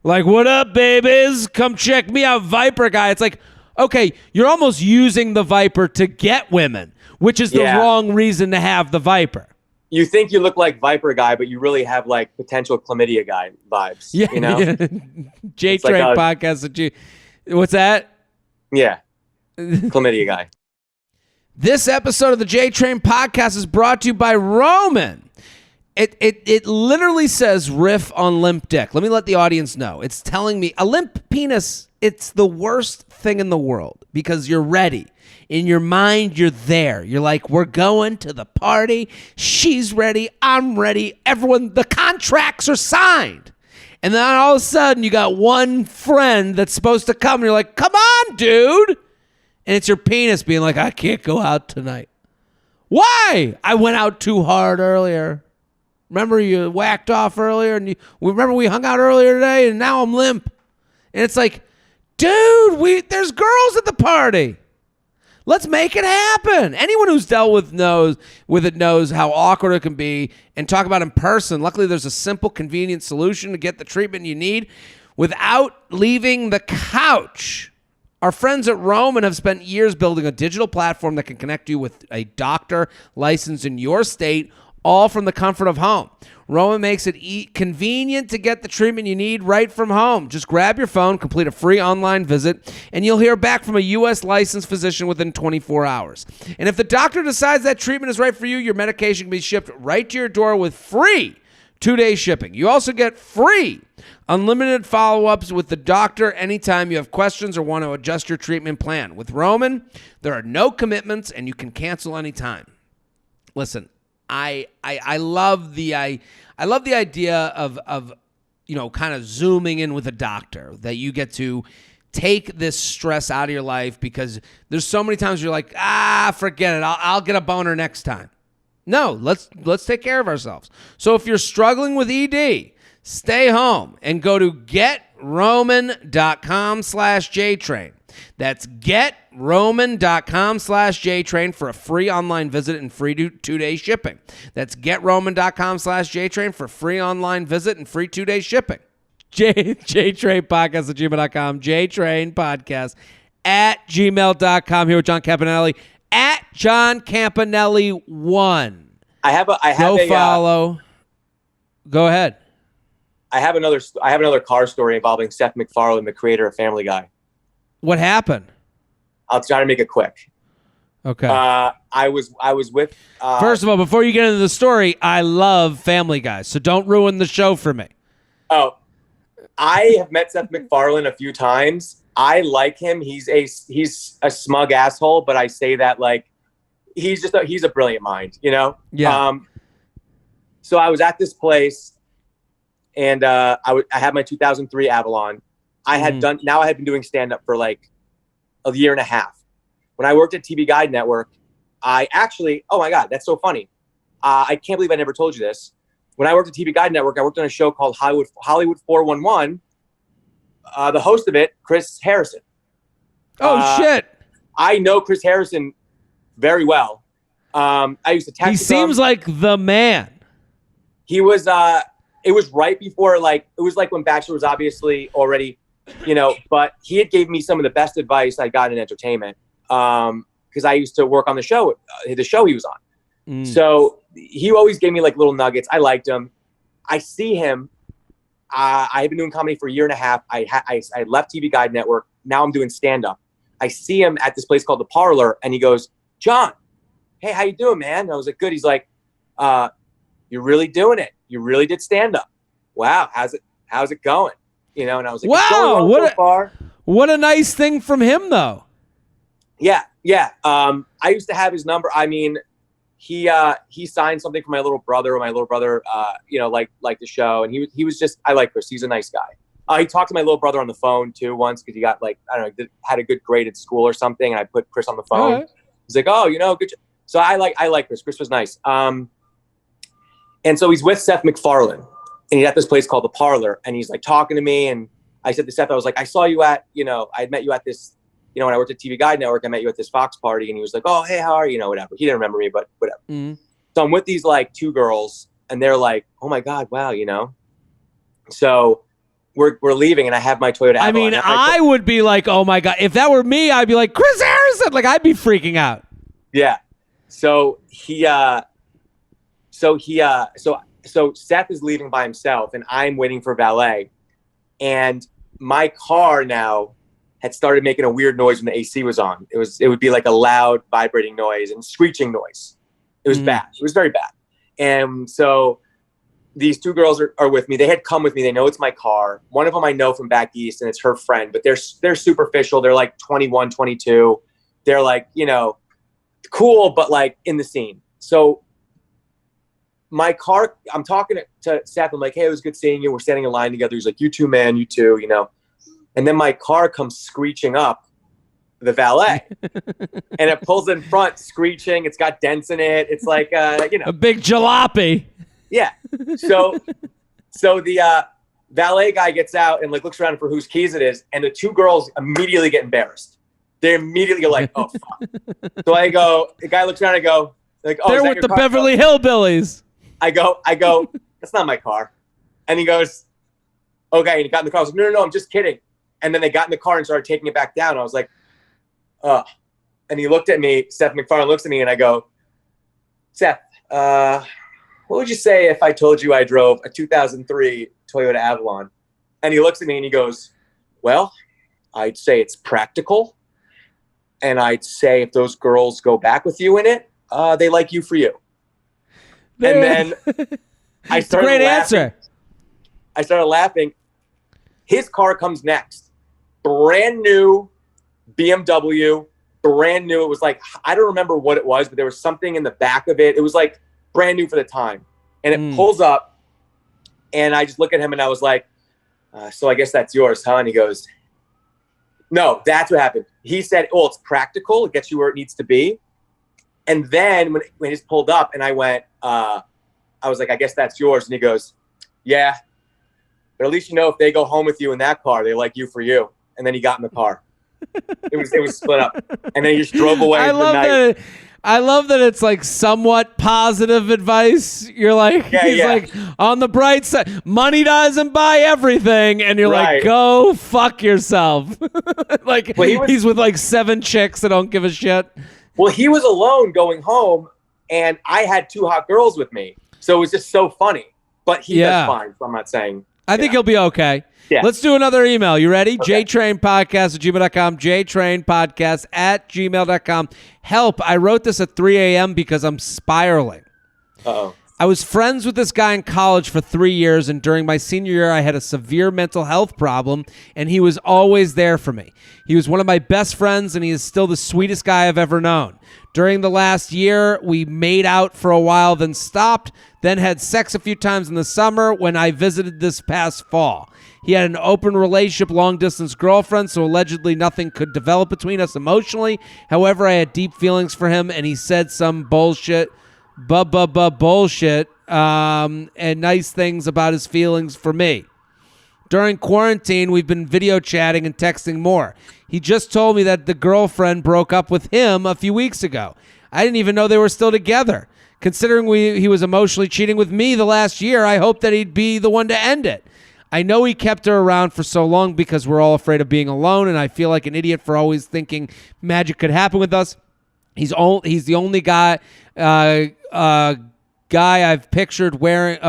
like, what up, babies? Come check me out, Viper guy. It's like, okay, you're almost using the Viper to get women, which is the wrong reason to have the Viper. You think you look like Viper guy, but you really have like potential chlamydia guy vibes. Yeah, J Train podcast. What's that? Yeah, chlamydia guy. This episode of the J Train podcast is brought to you by Roman. It literally says riff on limp dick. Let me let the audience know. It's telling me a limp penis. It's the worst thing in the world because you're ready. In your mind, you're there. You're like, we're going to the party. She's ready. I'm ready. Everyone, the contracts are signed. And then all of a sudden, you got one friend that's supposed to come. And you're like, come on, dude. And it's your penis being like, I can't go out tonight. Why? I went out too hard earlier. Remember you whacked off earlier? And remember we hung out earlier today and now I'm limp. And it's like, dude, there's girls at the party. Let's make it happen. Anyone who's dealt with it knows how awkward it can be. And talk about in person. Luckily, there's a simple, convenient solution to get the treatment you need without leaving the couch. Our friends at Roman have spent years building a digital platform that can connect you with a doctor licensed in your state, all from the comfort of home. Roman makes it convenient to get the treatment you need right from home. Just grab your phone, complete a free online visit, and you'll hear back from a U.S. licensed physician within 24 hours. And if the doctor decides that treatment is right for you, your medication can be shipped right to your door with free 2-day shipping. You also get free unlimited follow-ups with the doctor anytime you have questions or want to adjust your treatment plan. With Roman, there are no commitments and you can cancel anytime. Listen, I love the idea of kind of zooming in with a doctor, that you get to take this stress out of your life, because there's so many times you're like, forget it. I'll get a boner next time. No, let's take care of ourselves. So if you're struggling with ED, stay home and go to GetRoman.com/JTrain. That's GetRoman.com/JTrain for a free online visit and free 2-day shipping. That's GetRoman.com/JTrain for free online visit and free 2-day shipping. JTrainPodcast@gmail.com. JTrainPodcast@gmail.com. Here with John Campanelli at John Campanelli 1. Go follow. Go ahead. I have another car story involving Seth MacFarlane, the creator of Family Guy. What happened? I'll try to make it quick. Okay. I was with. First of all, before you get into the story, I love Family Guy, so don't ruin the show for me. Oh, I have met Seth MacFarlane a few times. I like him. He's a smug asshole, but I say that like he's a brilliant mind, you know? Yeah. So I was at this place, and I had my 2003 Avalon. I had been doing stand-up for like a year and a half. When I worked at TV Guide Network, oh my God, that's so funny. I can't believe I never told you this. When I worked at TV Guide Network, I worked on a show called Hollywood 411. The host of it, Chris Harrison. Oh, shit. I know Chris Harrison very well. I used to text him. He seems like the man. He was, it was right before, it was like when Bachelor was obviously already, but he had gave me some of the best advice I got in entertainment. Because I used to work on the show he was on. So he always gave me like little nuggets. I liked him. I see him. I had been doing comedy for a year and a half. I left TV Guide Network. Now I'm doing stand-up. I see him at this place called The Parlor, and he goes, John, hey, how you doing, man? And I was like, good. He's like, you're really doing it. You really did stand-up. Wow, how's it going? And I was like, wow, so far. What a nice thing from him, though. Yeah. I used to have his number. I mean, he signed something for my little brother, liked the show, and he was just, I like Chris. He's a nice guy. He talked to my little brother on the phone too once because he got had a good grade at school or something, and I put Chris on the phone. Right. He's like, oh, good. So I like Chris. Chris was nice. And so he's with Seth MacFarlane, and he's at this place called The Parlor, and he's like talking to me, and I said to Seth, I was like, I saw you at, I had met you at this. When I worked at TV Guide Network, I met you at this Fox party, and he was like, oh, hey, how are you? Whatever. He didn't remember me, but whatever. Mm-hmm. So I'm with these like two girls, and they're like, oh my God, wow, So we're leaving, and I have my Toyota Avalon. I mean, I would be like, oh my God. If that were me, I'd be like, Chris Harrison. Like, I'd be freaking out. Yeah. So so Seth is leaving by himself, and I'm waiting for valet. And my car now had started making a weird noise when the AC was on. It would be like a loud vibrating noise and screeching noise. It was bad. It was very bad. And so these two girls are with me. They had come with me. They know it's my car. One of them I know from back east, and it's her friend, but they're superficial. They're like 21, 22. they're like, you know, cool, but like in the scene. So my car, I'm talking to Seth. I'm like, hey, it was good seeing you. We're standing in line together. He's like, you too, man. You too, you know. And then my car comes screeching up, the valet. And it pulls in front, screeching. It's got dents in it. It's like, you know. A big jalopy. Yeah. So the valet guy gets out and like looks around for whose keys it is. And the two girls immediately get embarrassed. They immediately go like, oh, fuck. So I go, the guy looks around and I go, like, oh, they're with the Beverly Hillbillies. I go, that's not my car. And he goes, okay. And he got in the car. I was like, no, I'm just kidding. And then they got in the car and started taking it back down. I was like, and he looked at me, Seth MacFarlane looks at me and I go, Seth, what would you say if I told you I drove a 2003 Toyota Avalon? And he looks at me and he goes, well, I'd say it's practical. And I'd say if those girls go back with you in it, they like you for you. And then I started great laughing. Answer. I started laughing. His car comes next. Brand new BMW, brand new. It was like, I don't remember what it was, but there was something in the back of it. It was like brand new for the time. And it pulls up and I just look at him and I was like, so I guess that's yours, huh? And he goes, no, that's what happened. He said, oh, it's practical. It gets you where it needs to be. And then when it just pulled up and I went, I was like, I guess that's yours. And he goes, yeah, but at least you know if they go home with you in that car, they like you for you. And then he got in the car. It was split up. And then he just drove away. I love that it's like somewhat positive advice. You're like, he's like, on the bright side, money doesn't buy everything. And you're like, go fuck yourself. Like, he's with like 7 chicks that don't give a shit. Well, he was alone going home, and I had 2 hot girls with me. So it was just so funny. But he does fine, so I'm not saying. I think he'll be okay. Yeah. Let's do another email. You ready? Okay. jtrainpodcast@gmail.com, jtrainpodcast@gmail.com. Help. I wrote this at 3 a.m. because I'm spiraling. Uh-oh. I was friends with this guy in college for 3 years, and during my senior year, I had a severe mental health problem, and he was always there for me. He was one of my best friends, and he is still the sweetest guy I've ever known. During the last year, we made out for a while, then stopped, then had sex a few times in the summer when I visited this past fall. He had an open relationship, long-distance girlfriend, so allegedly nothing could develop between us emotionally. However, I had deep feelings for him, and he said some bullshit, bullshit, and nice things about his feelings for me. During quarantine, we've been video chatting and texting more. He just told me that the girlfriend broke up with him a few weeks ago. I didn't even know they were still together. Considering he was emotionally cheating with me the last year, I hoped that he'd be the one to end it. I know he kept her around for so long because we're all afraid of being alone, and I feel like an idiot for always thinking magic could happen with us. He's the only guy I've pictured wearing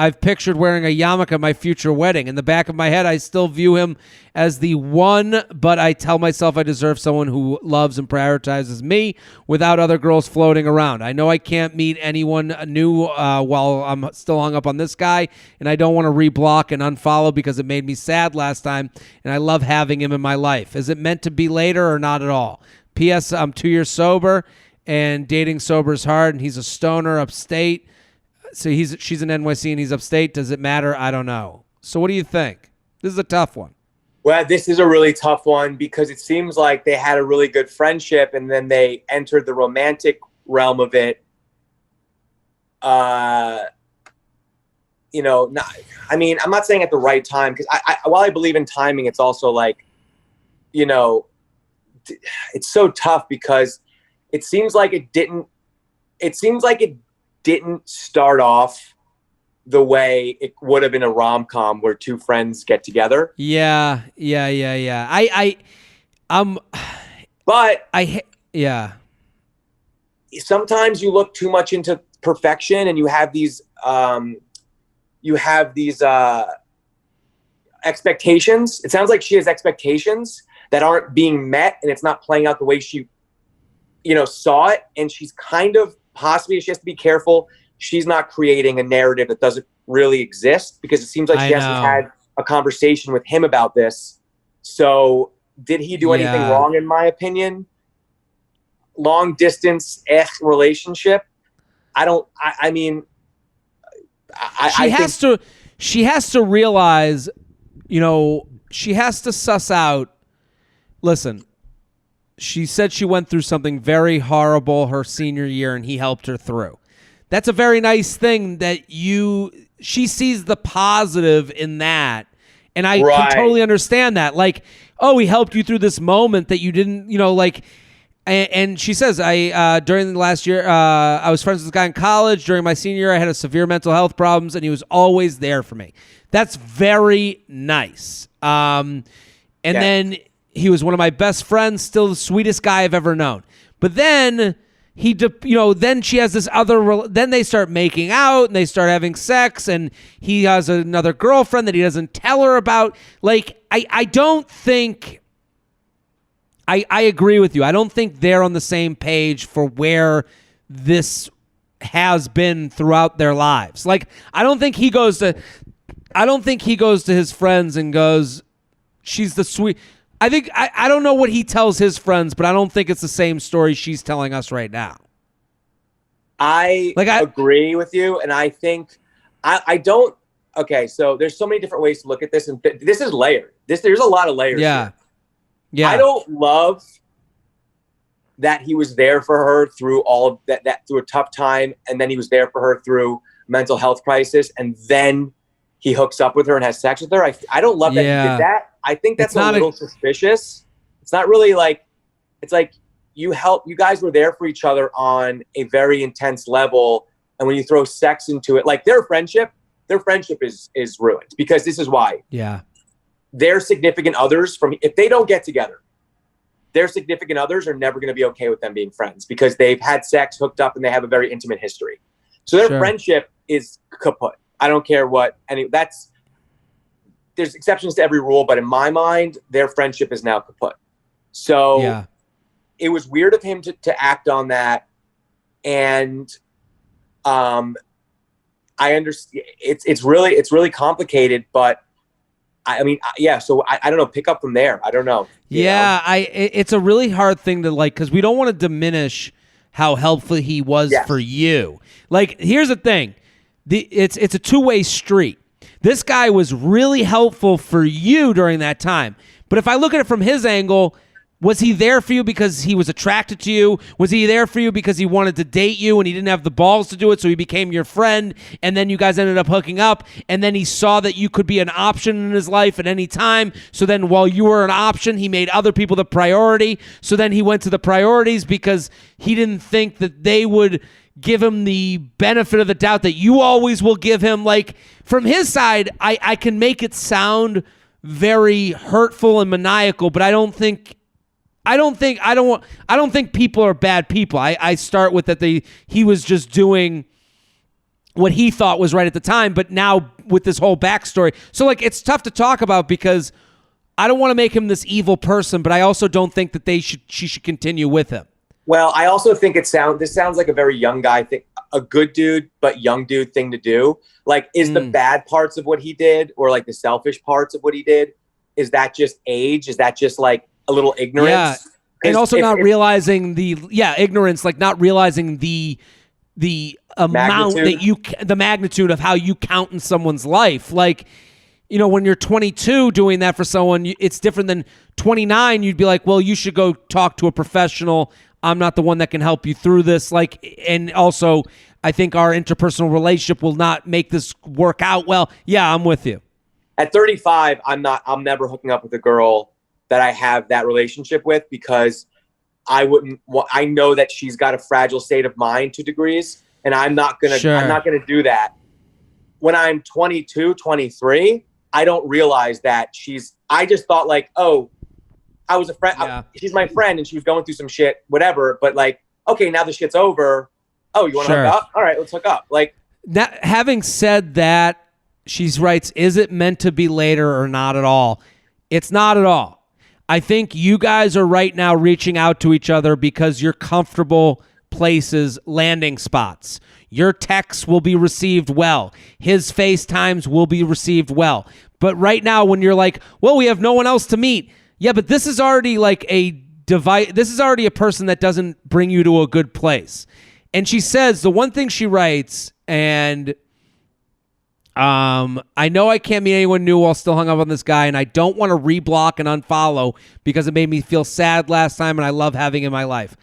I've pictured wearing a yarmulke at my future wedding. In the back of my head, I still view him as the one, but I tell myself I deserve someone who loves and prioritizes me without other girls floating around. I know I can't meet anyone new while I'm still hung up on this guy, and I don't want to reblock and unfollow because it made me sad last time, and I love having him in my life. Is it meant to be later or not at all? P.S. I'm 2 years sober, and dating sober is hard, and he's a stoner upstate. So she's in NYC and he's upstate. Does it matter? I don't know. So what do you think? This is a tough one. Well, this is a really tough one because it seems like they had a really good friendship and then they entered the romantic realm of it. I'm not saying at the right time because while I believe in timing, it's also like, it's so tough because it seems like it didn't start off the way it would have been a rom-com where 2 friends get together. Yeah. Sometimes you look too much into perfection and you have these expectations. It sounds like she has expectations that aren't being met and it's not playing out the way she, saw it. And she's kind of possibly, she has to be careful. She's not creating a narrative that doesn't really exist because it seems like she hasn't had a conversation with him about this. So did he do anything wrong, in my opinion? Long distance relationship. I mean, she has to realize, she has to suss out. Listen, she said she went through something very horrible her senior year and he helped her through. That's a very nice thing that she sees the positive in that. And I can totally understand that. Like, oh, he helped you through this moment that you didn't, and she says, during the last year, I was friends with this guy in college. During my senior year, I had a severe mental health problems, and he was always there for me. That's very nice. Then he was one of my best friends, still the sweetest guy I've ever known. But then then she has this then they start making out and they start having sex, and he has another girlfriend that he doesn't tell her about. Like, I don't think, I agree with you. I don't think they're on the same page for where this has been throughout their lives. Like, I don't think he goes to his friends and goes, she's the sweet. I don't know what he tells his friends, but I don't think it's the same story she's telling us right now. I agree with you, and I think I don't. Okay, so there's so many different ways to look at this, and this is layered. There's a lot of layers. Yeah. Here. I don't love that he was there for her through all of that through a tough time, and then he was there for her through mental health crisis, and then he hooks up with her and has sex with her. I don't love that he did that. I think that's a little suspicious. It's not really like, it's like you guys were there for each other on a very intense level, and when you throw sex into it, like their friendship is ruined, because this is why. Yeah. Their significant others, if they don't get together, their significant others are never going to be okay with them being friends, because they've had sex, hooked up, and they have a very intimate history. So their friendship is kaput. I don't care what, there's exceptions to every rule, but in my mind, their friendship is now kaput. So it was weird of him to act on that. And I understand it's really complicated, but I mean, so I don't know, pick up from there. I don't know. It's a really hard thing to because we don't want to diminish how helpful he was for you. Like, here's the thing. It's a two-way street. This guy was really helpful for you during that time. But if I look at it from his angle, was he there for you because he was attracted to you? Was he there for you because he wanted to date you and he didn't have the balls to do it, so he became your friend, and then you guys ended up hooking up, and then he saw that you could be an option in his life at any time, so then while you were an option, he made other people the priority, so then he went to the priorities because he didn't think that they would give him the benefit of the doubt that you always will give him. Like, from his side, I can make it sound very hurtful and maniacal, but I don't think people are bad people. I start with that he was just doing what he thought was right at the time, but now with this whole backstory. So it's tough to talk about because I don't want to make him this evil person, but I also don't think that she should continue with him. Well, I also think this sounds like a very young guy thing, a good dude but young dude thing to do. Is the bad parts of what he did, or the selfish parts of what he did, is that just age? Is that just a little ignorance? Yeah, and also realizing the ignorance, not realizing the amount the magnitude of how you count in someone's life. When you're 22 doing that for someone, it's different than 29. You'd be like, well, you should go talk to a professional. I'm not the one that can help you through this. And also, I think our interpersonal relationship will not make this work out well. Yeah, I'm with you. At 35, I'm never hooking up with a girl that I have that relationship with, because I know that she's got a fragile state of mind to degrees, and I'm not going to do that. When I'm 22, 23, I don't realize that I just thought I was a friend. Yeah. She's my friend and she was going through some shit, whatever. But okay, now the shit's over. Oh, you want to hook up? All right, let's hook up. Now, having said that, she writes, is it meant to be later or not at all? It's not at all. I think you guys are right now reaching out to each other because you're comfortable places, landing spots. Your texts will be received well. His FaceTimes will be received well. But right now, when you're well, we have no one else to meet, Yeah, but this is already like a device. This is already a person that doesn't bring you to a good place. And she says the one thing she writes, and I know I can't meet anyone new while still hung up on this guy, and I don't want to reblock and unfollow because it made me feel sad last time, and I love having him in my life.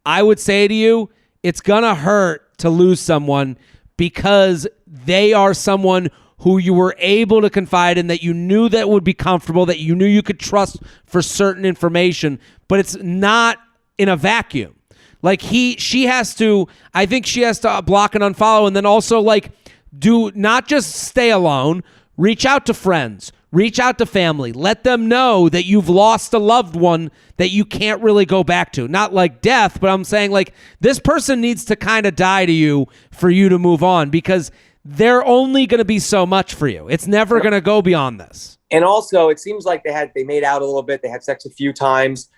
I would say to you, it's going to hurt to lose someone because they are someone who you were able to confide in, that you knew that would be comfortable, that you knew you could trust for certain information, but it's not in a vacuum. Like she has to, I think she has to block and unfollow, and then also like do not just stay alone, reach out to friends, reach out to family, let them know that you've lost a loved one that you can't really go back to. Not like death, but I'm saying like this person needs to kind of die to you for you to move on, because they're only going to be so much for you. It's never going to go beyond this. And also, it seems like they made out a little bit. They had sex a few times.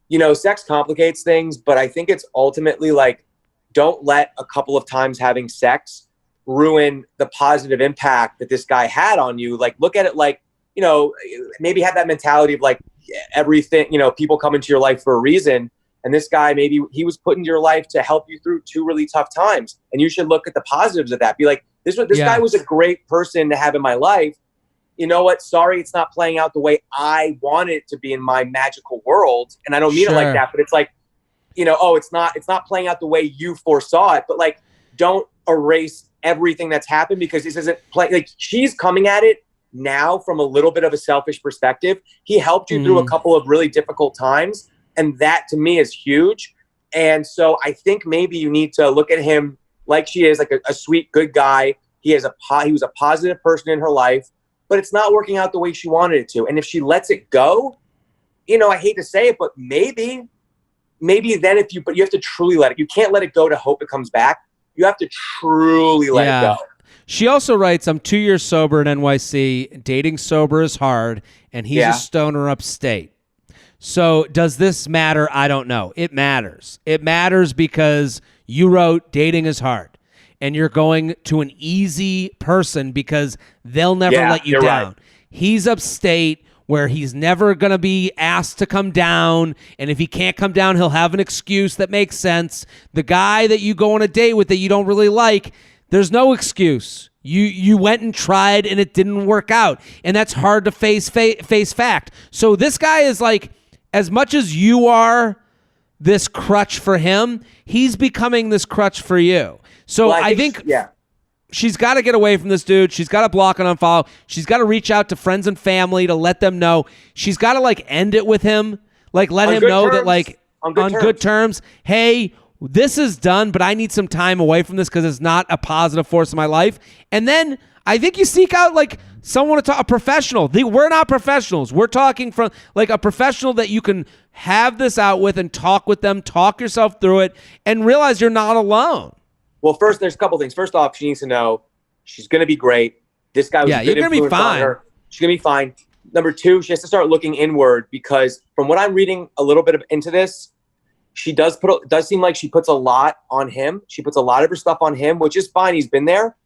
You know, sex complicates things, but I think it's ultimately like, don't let a couple of times having sex ruin the positive impact that this guy had on you. Like, look at it like, you know, maybe have that mentality of like everything, you know, people come into your life for a reason. And this guy, maybe he was put into your life to help you through 2 really tough times. And you should look at the positives of that. Be like, this guy was a great person to have in my life. You know what? Sorry, it's not playing out the way I want it to be in my magical world. And I don't mean it like that, but it's like, you know, oh, it's not playing out the way you foresaw it. But like, don't erase everything that's happened because this isn't like she's coming at it now from a little bit of a selfish perspective. He helped you through a couple of really difficult times. And that to me is huge. And so I think maybe you need to look at him like she is, like a sweet, good guy. He was a positive person in her life, but it's not working out the way she wanted it to. And if she lets it go, you know, I hate to say it, but maybe then but you have to truly let it. You can't let it go to hope it comes back. You have to truly let it go. She also writes, I'm 2 years sober in NYC. Dating sober is hard, and he's a stoner upstate. So does this matter? I don't know. It matters. It matters because you wrote dating is hard, and you're going to an easy person because they'll never let you down. Right. He's upstate where he's never going to be asked to come down, and if he can't come down, he'll have an excuse that makes sense. The guy that you go on a date with that you don't really like, there's no excuse. You went and tried, and it didn't work out, and that's hard to face fact. So this guy is like, as much as you are this crutch for him, he's becoming this crutch for you. So I think she's got to get away from this dude. She's got to block and unfollow. She's got to reach out to friends and family to let them know. She's got to like end it with him, like let him know that like on good terms, hey, this is done, but I need some time away from this because it's not a positive force in my life. And then I think you seek out like someone to talk, a professional. We're not professionals. We're talking from like a professional that you can have this out with and talk with them, talk yourself through it, and realize you're not alone. Well, first, there's a couple things. First off, she needs to know she's going to be great. This guy was a good influence on her. She's going to be fine. Number 2, she has to start looking inward because from what I'm reading a little bit into this, she does seem like she puts a lot on him. She puts a lot of her stuff on him, which is fine. He's been there.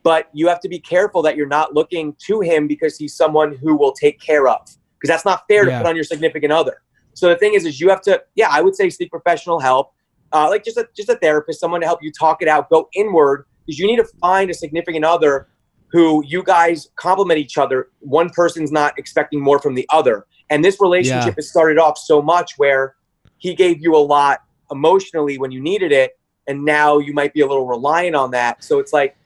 But you have to be careful that you're not looking to him because he's someone who will take care of. Because that's not fair to put on your significant other. So the thing is you have to, I would say seek professional help. Like just a therapist, someone to help you talk it out, go inward. Because you need to find a significant other who you guys complement each other. One person's not expecting more from the other. And this relationship has started off so much where he gave you a lot emotionally when you needed it. And now you might be a little reliant on that. So it's like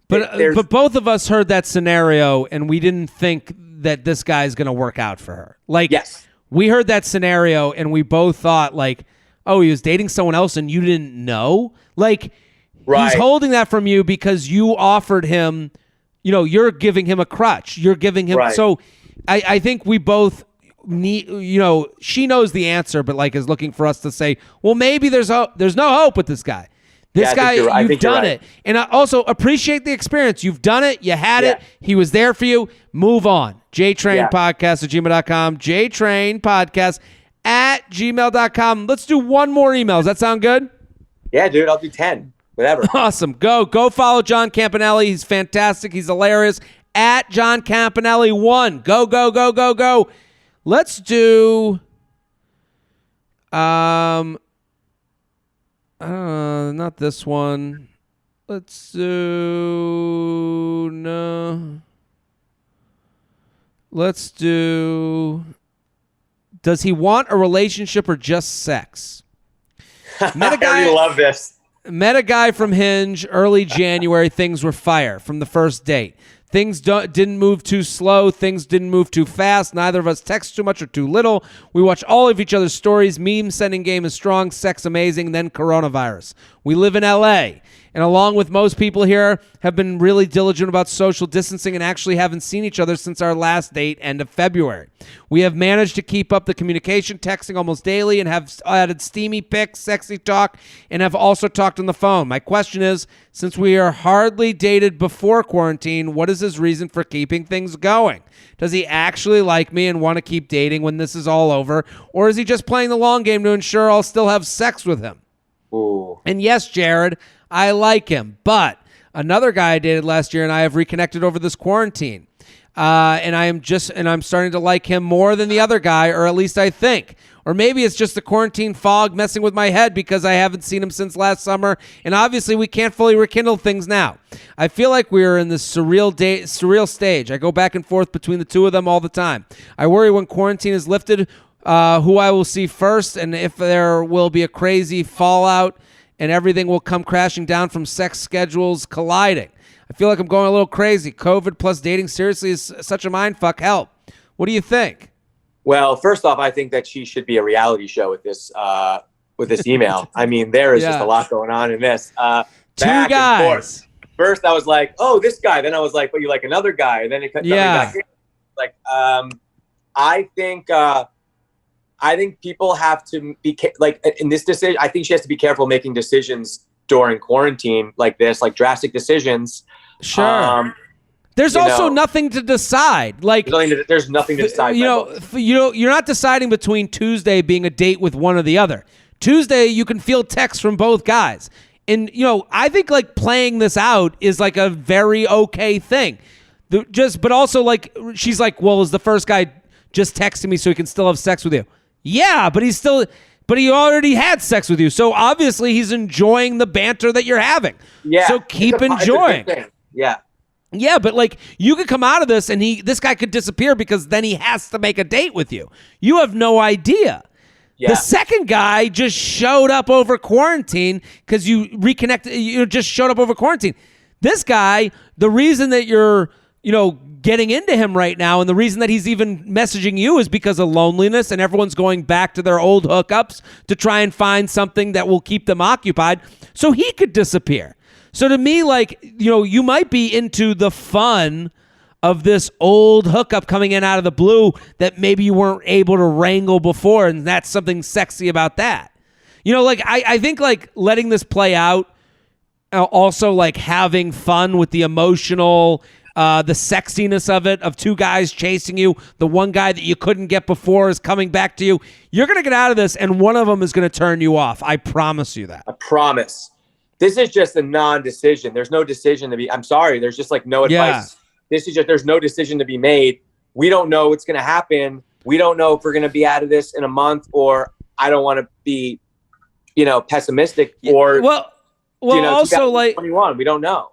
But both of us heard that scenario, and we didn't think that this guy's going to work out for her. Like, we heard that scenario, and we both thought, like, oh, he was dating someone else, and you didn't know? Like, he's holding that from you because you offered him, you know, you're giving him a crutch. You're giving him. So I think we both need, you know, she knows the answer, but, like, is looking for us to say, well, maybe there's no hope with this guy. This guy, you've done it. And I also appreciate the experience. You've done it. You had it. He was there for you. Move on. JTrainPodcast@gmail.com. JTrainPodcast@gmail.com. Let's do one more email. Does that sound good? Yeah, dude. I'll do 10. Whatever. Awesome. Go follow John Campanelli. He's fantastic. He's hilarious. @John Campanelli 1. Go. Let's do not this one. Let's do does he want a relationship or just sex? I already love this. Met a guy from Hinge early January. Things were fire from the first date. Things didn't move too slow. Things didn't move too fast. Neither of us text too much or too little. We watch all of each other's stories. Meme sending game is strong. Sex amazing. Then coronavirus. We live in L.A., and along with most people here, have been really diligent about social distancing and actually haven't seen each other since our last date, end of February. We have managed to keep up the communication, texting almost daily, and have added steamy pics, sexy talk, and have also talked on the phone. My question is, since we are hardly dated before quarantine, what is his reason for keeping things going? Does he actually like me and want to keep dating when this is all over, or is he just playing the long game to ensure I'll still have sex with him? Ooh. And yes, Jared, I like him, but another guy I dated last year and I have reconnected over this quarantine. And I'm starting to like him more than the other guy, or at least I think. Or maybe it's just the quarantine fog messing with my head because I haven't seen him since last summer, and obviously we can't fully rekindle things now. I feel like we're in this surreal stage. I go back and forth between the two of them all the time. I worry when quarantine is lifted, who I will see first, and if there will be a crazy fallout and everything will come crashing down from sex schedules colliding. I feel like I'm going a little crazy. COVID plus dating seriously is such a mindfuck. Help. What do you think? Well, first off, I think that she should be a reality show with this email. I mean, there is just a lot going on in this. Two guys. First, I was like, oh, this guy. Then I was like, but you like another guy. And then it cut me back in. Like, I think people have to be like in this decision. I think she has to be careful making decisions during quarantine like this, like drastic decisions. Sure. There's also nothing to decide. Like there's nothing to decide. You're not deciding between Tuesday being a date with one or the other. Tuesday, you can feel texts from both guys, and I think like playing this out is like a very okay thing. But also like she's like, well, is the first guy just texting me so he can still have sex with you? Yeah, but he already had sex with you. So obviously he's enjoying the banter that you're having. Yeah. So keep enjoying. Yeah. Yeah, but like you could come out of this and this guy could disappear because then he has to make a date with you. You have no idea. Yeah. The second guy just showed up over quarantine because you reconnected. You just showed up over quarantine. This guy, the reason that you're, getting into him right now, and the reason that he's even messaging you is because of loneliness, and everyone's going back to their old hookups to try and find something that will keep them occupied. So he could disappear. So to me, like, you might be into the fun of this old hookup coming in out of the blue that maybe you weren't able to wrangle before, and that's something sexy about that. I think like letting this play out, also like having fun with the emotional, the sexiness of it, of two guys chasing you, the one guy that you couldn't get before is coming back to you. You're going to get out of this, and one of them is going to turn you off. I promise you that. I promise. This is just a non-decision. There's no decision to be. I'm sorry. There's just like no advice. This is just, there's no decision to be made. We don't know what's going to happen. We don't know if we're going to be out of this in a month, or I don't want to be, pessimistic, or, also like 21. We don't know.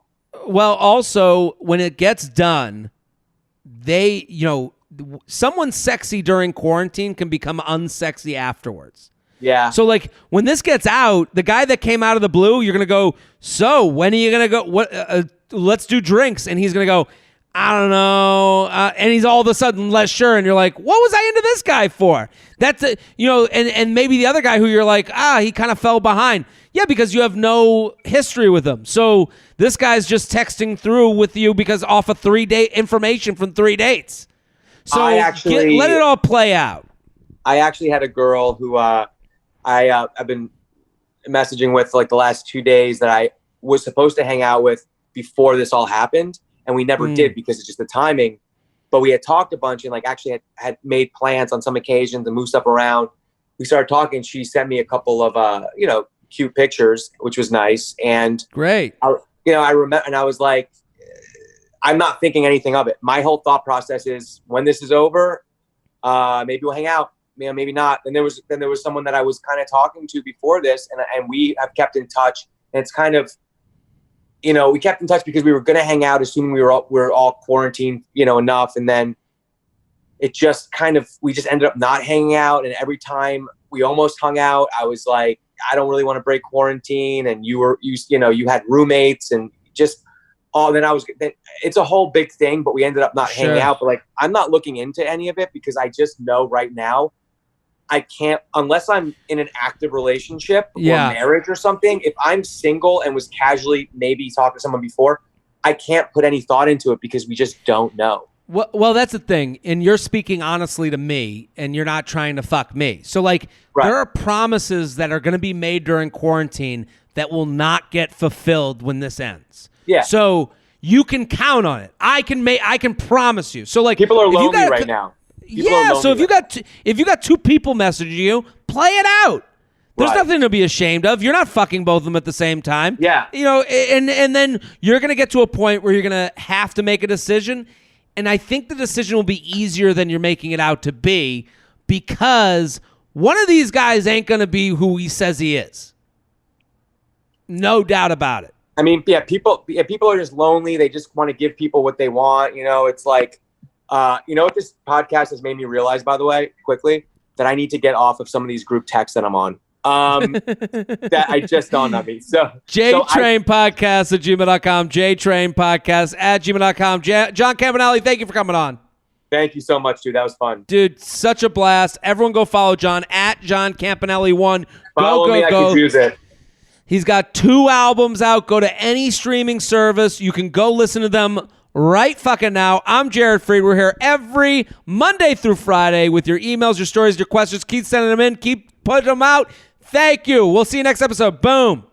Well, also when it gets done, someone sexy during quarantine can become unsexy afterwards. Yeah. So like when this gets out, the guy that came out of the blue, you're going to go, so when are you going to go? What? Let's do drinks. And he's going to go, I don't know. And he's all of a sudden less sure. And you're like, what was I into this guy for? That's and maybe the other guy who you're like, he kind of fell behind. Yeah, because you have no history with him. So this guy's just texting through with you because off of 3-date information from 3 dates. So let it all play out. I actually had a girl who I've been messaging with like the last 2 days that I was supposed to hang out with before this all happened. And we never did because it's just the timing. But we had talked a bunch and like actually had made plans on some occasions and moved stuff around. We started talking. She sent me a couple of, cute pictures, which was nice. And great. I remember, and I was like, I'm not thinking anything of it. My whole thought process is when this is over, Maybe we'll hang out. Maybe not. Then there was someone that I was kind of talking to before this, and we have kept in touch. And it's kind of, we kept in touch because we were going to hang out, assuming we were all quarantined, enough. And then it just we just ended up not hanging out. And every time we almost hung out, I was like, I don't really want to break quarantine. And you had roommates and just it's a whole big thing, but we ended up not hanging out. But like, I'm not looking into any of it because I just know right now I can't, unless I'm in an active relationship or marriage or something. If I'm single and was casually maybe talking to someone before, I can't put any thought into it because we just don't know. Well, that's the thing. And you're speaking honestly to me, and you're not trying to fuck me. So, like, there are promises that are going to be made during quarantine that will not get fulfilled when this ends. Yeah. So you can count on it. I can promise you. So, like, people are lonely right now. So if you got two people messaging you, play it out. There's nothing to be ashamed of. You're not fucking both of them at the same time. Yeah. And then you're going to get to a point where you're going to have to make a decision. And I think the decision will be easier than you're making it out to be because one of these guys ain't going to be who he says he is. No doubt about it. I mean, people are just lonely. They just want to give people what they want. It's like, what this podcast has made me realize, by the way, quickly, that I need to get off of some of these group texts that I'm on. That I just dawned on me. So JTrainPodcast at gmail.com, JTrainPodcast at gmail.com. John Campanelli, thank you for coming on. Thank you so much, dude. That was fun. Dude, such a blast. Everyone go follow John at John Campanelli1. Follow me, I can use it. He's got 2 albums out. Go to any streaming service. You can go listen to them right fucking now. I'm Jared Freid. We're here every Monday through Friday with your emails, your stories, your questions. Keep sending them in. Keep putting them out. Thank you. We'll see you next episode. Boom.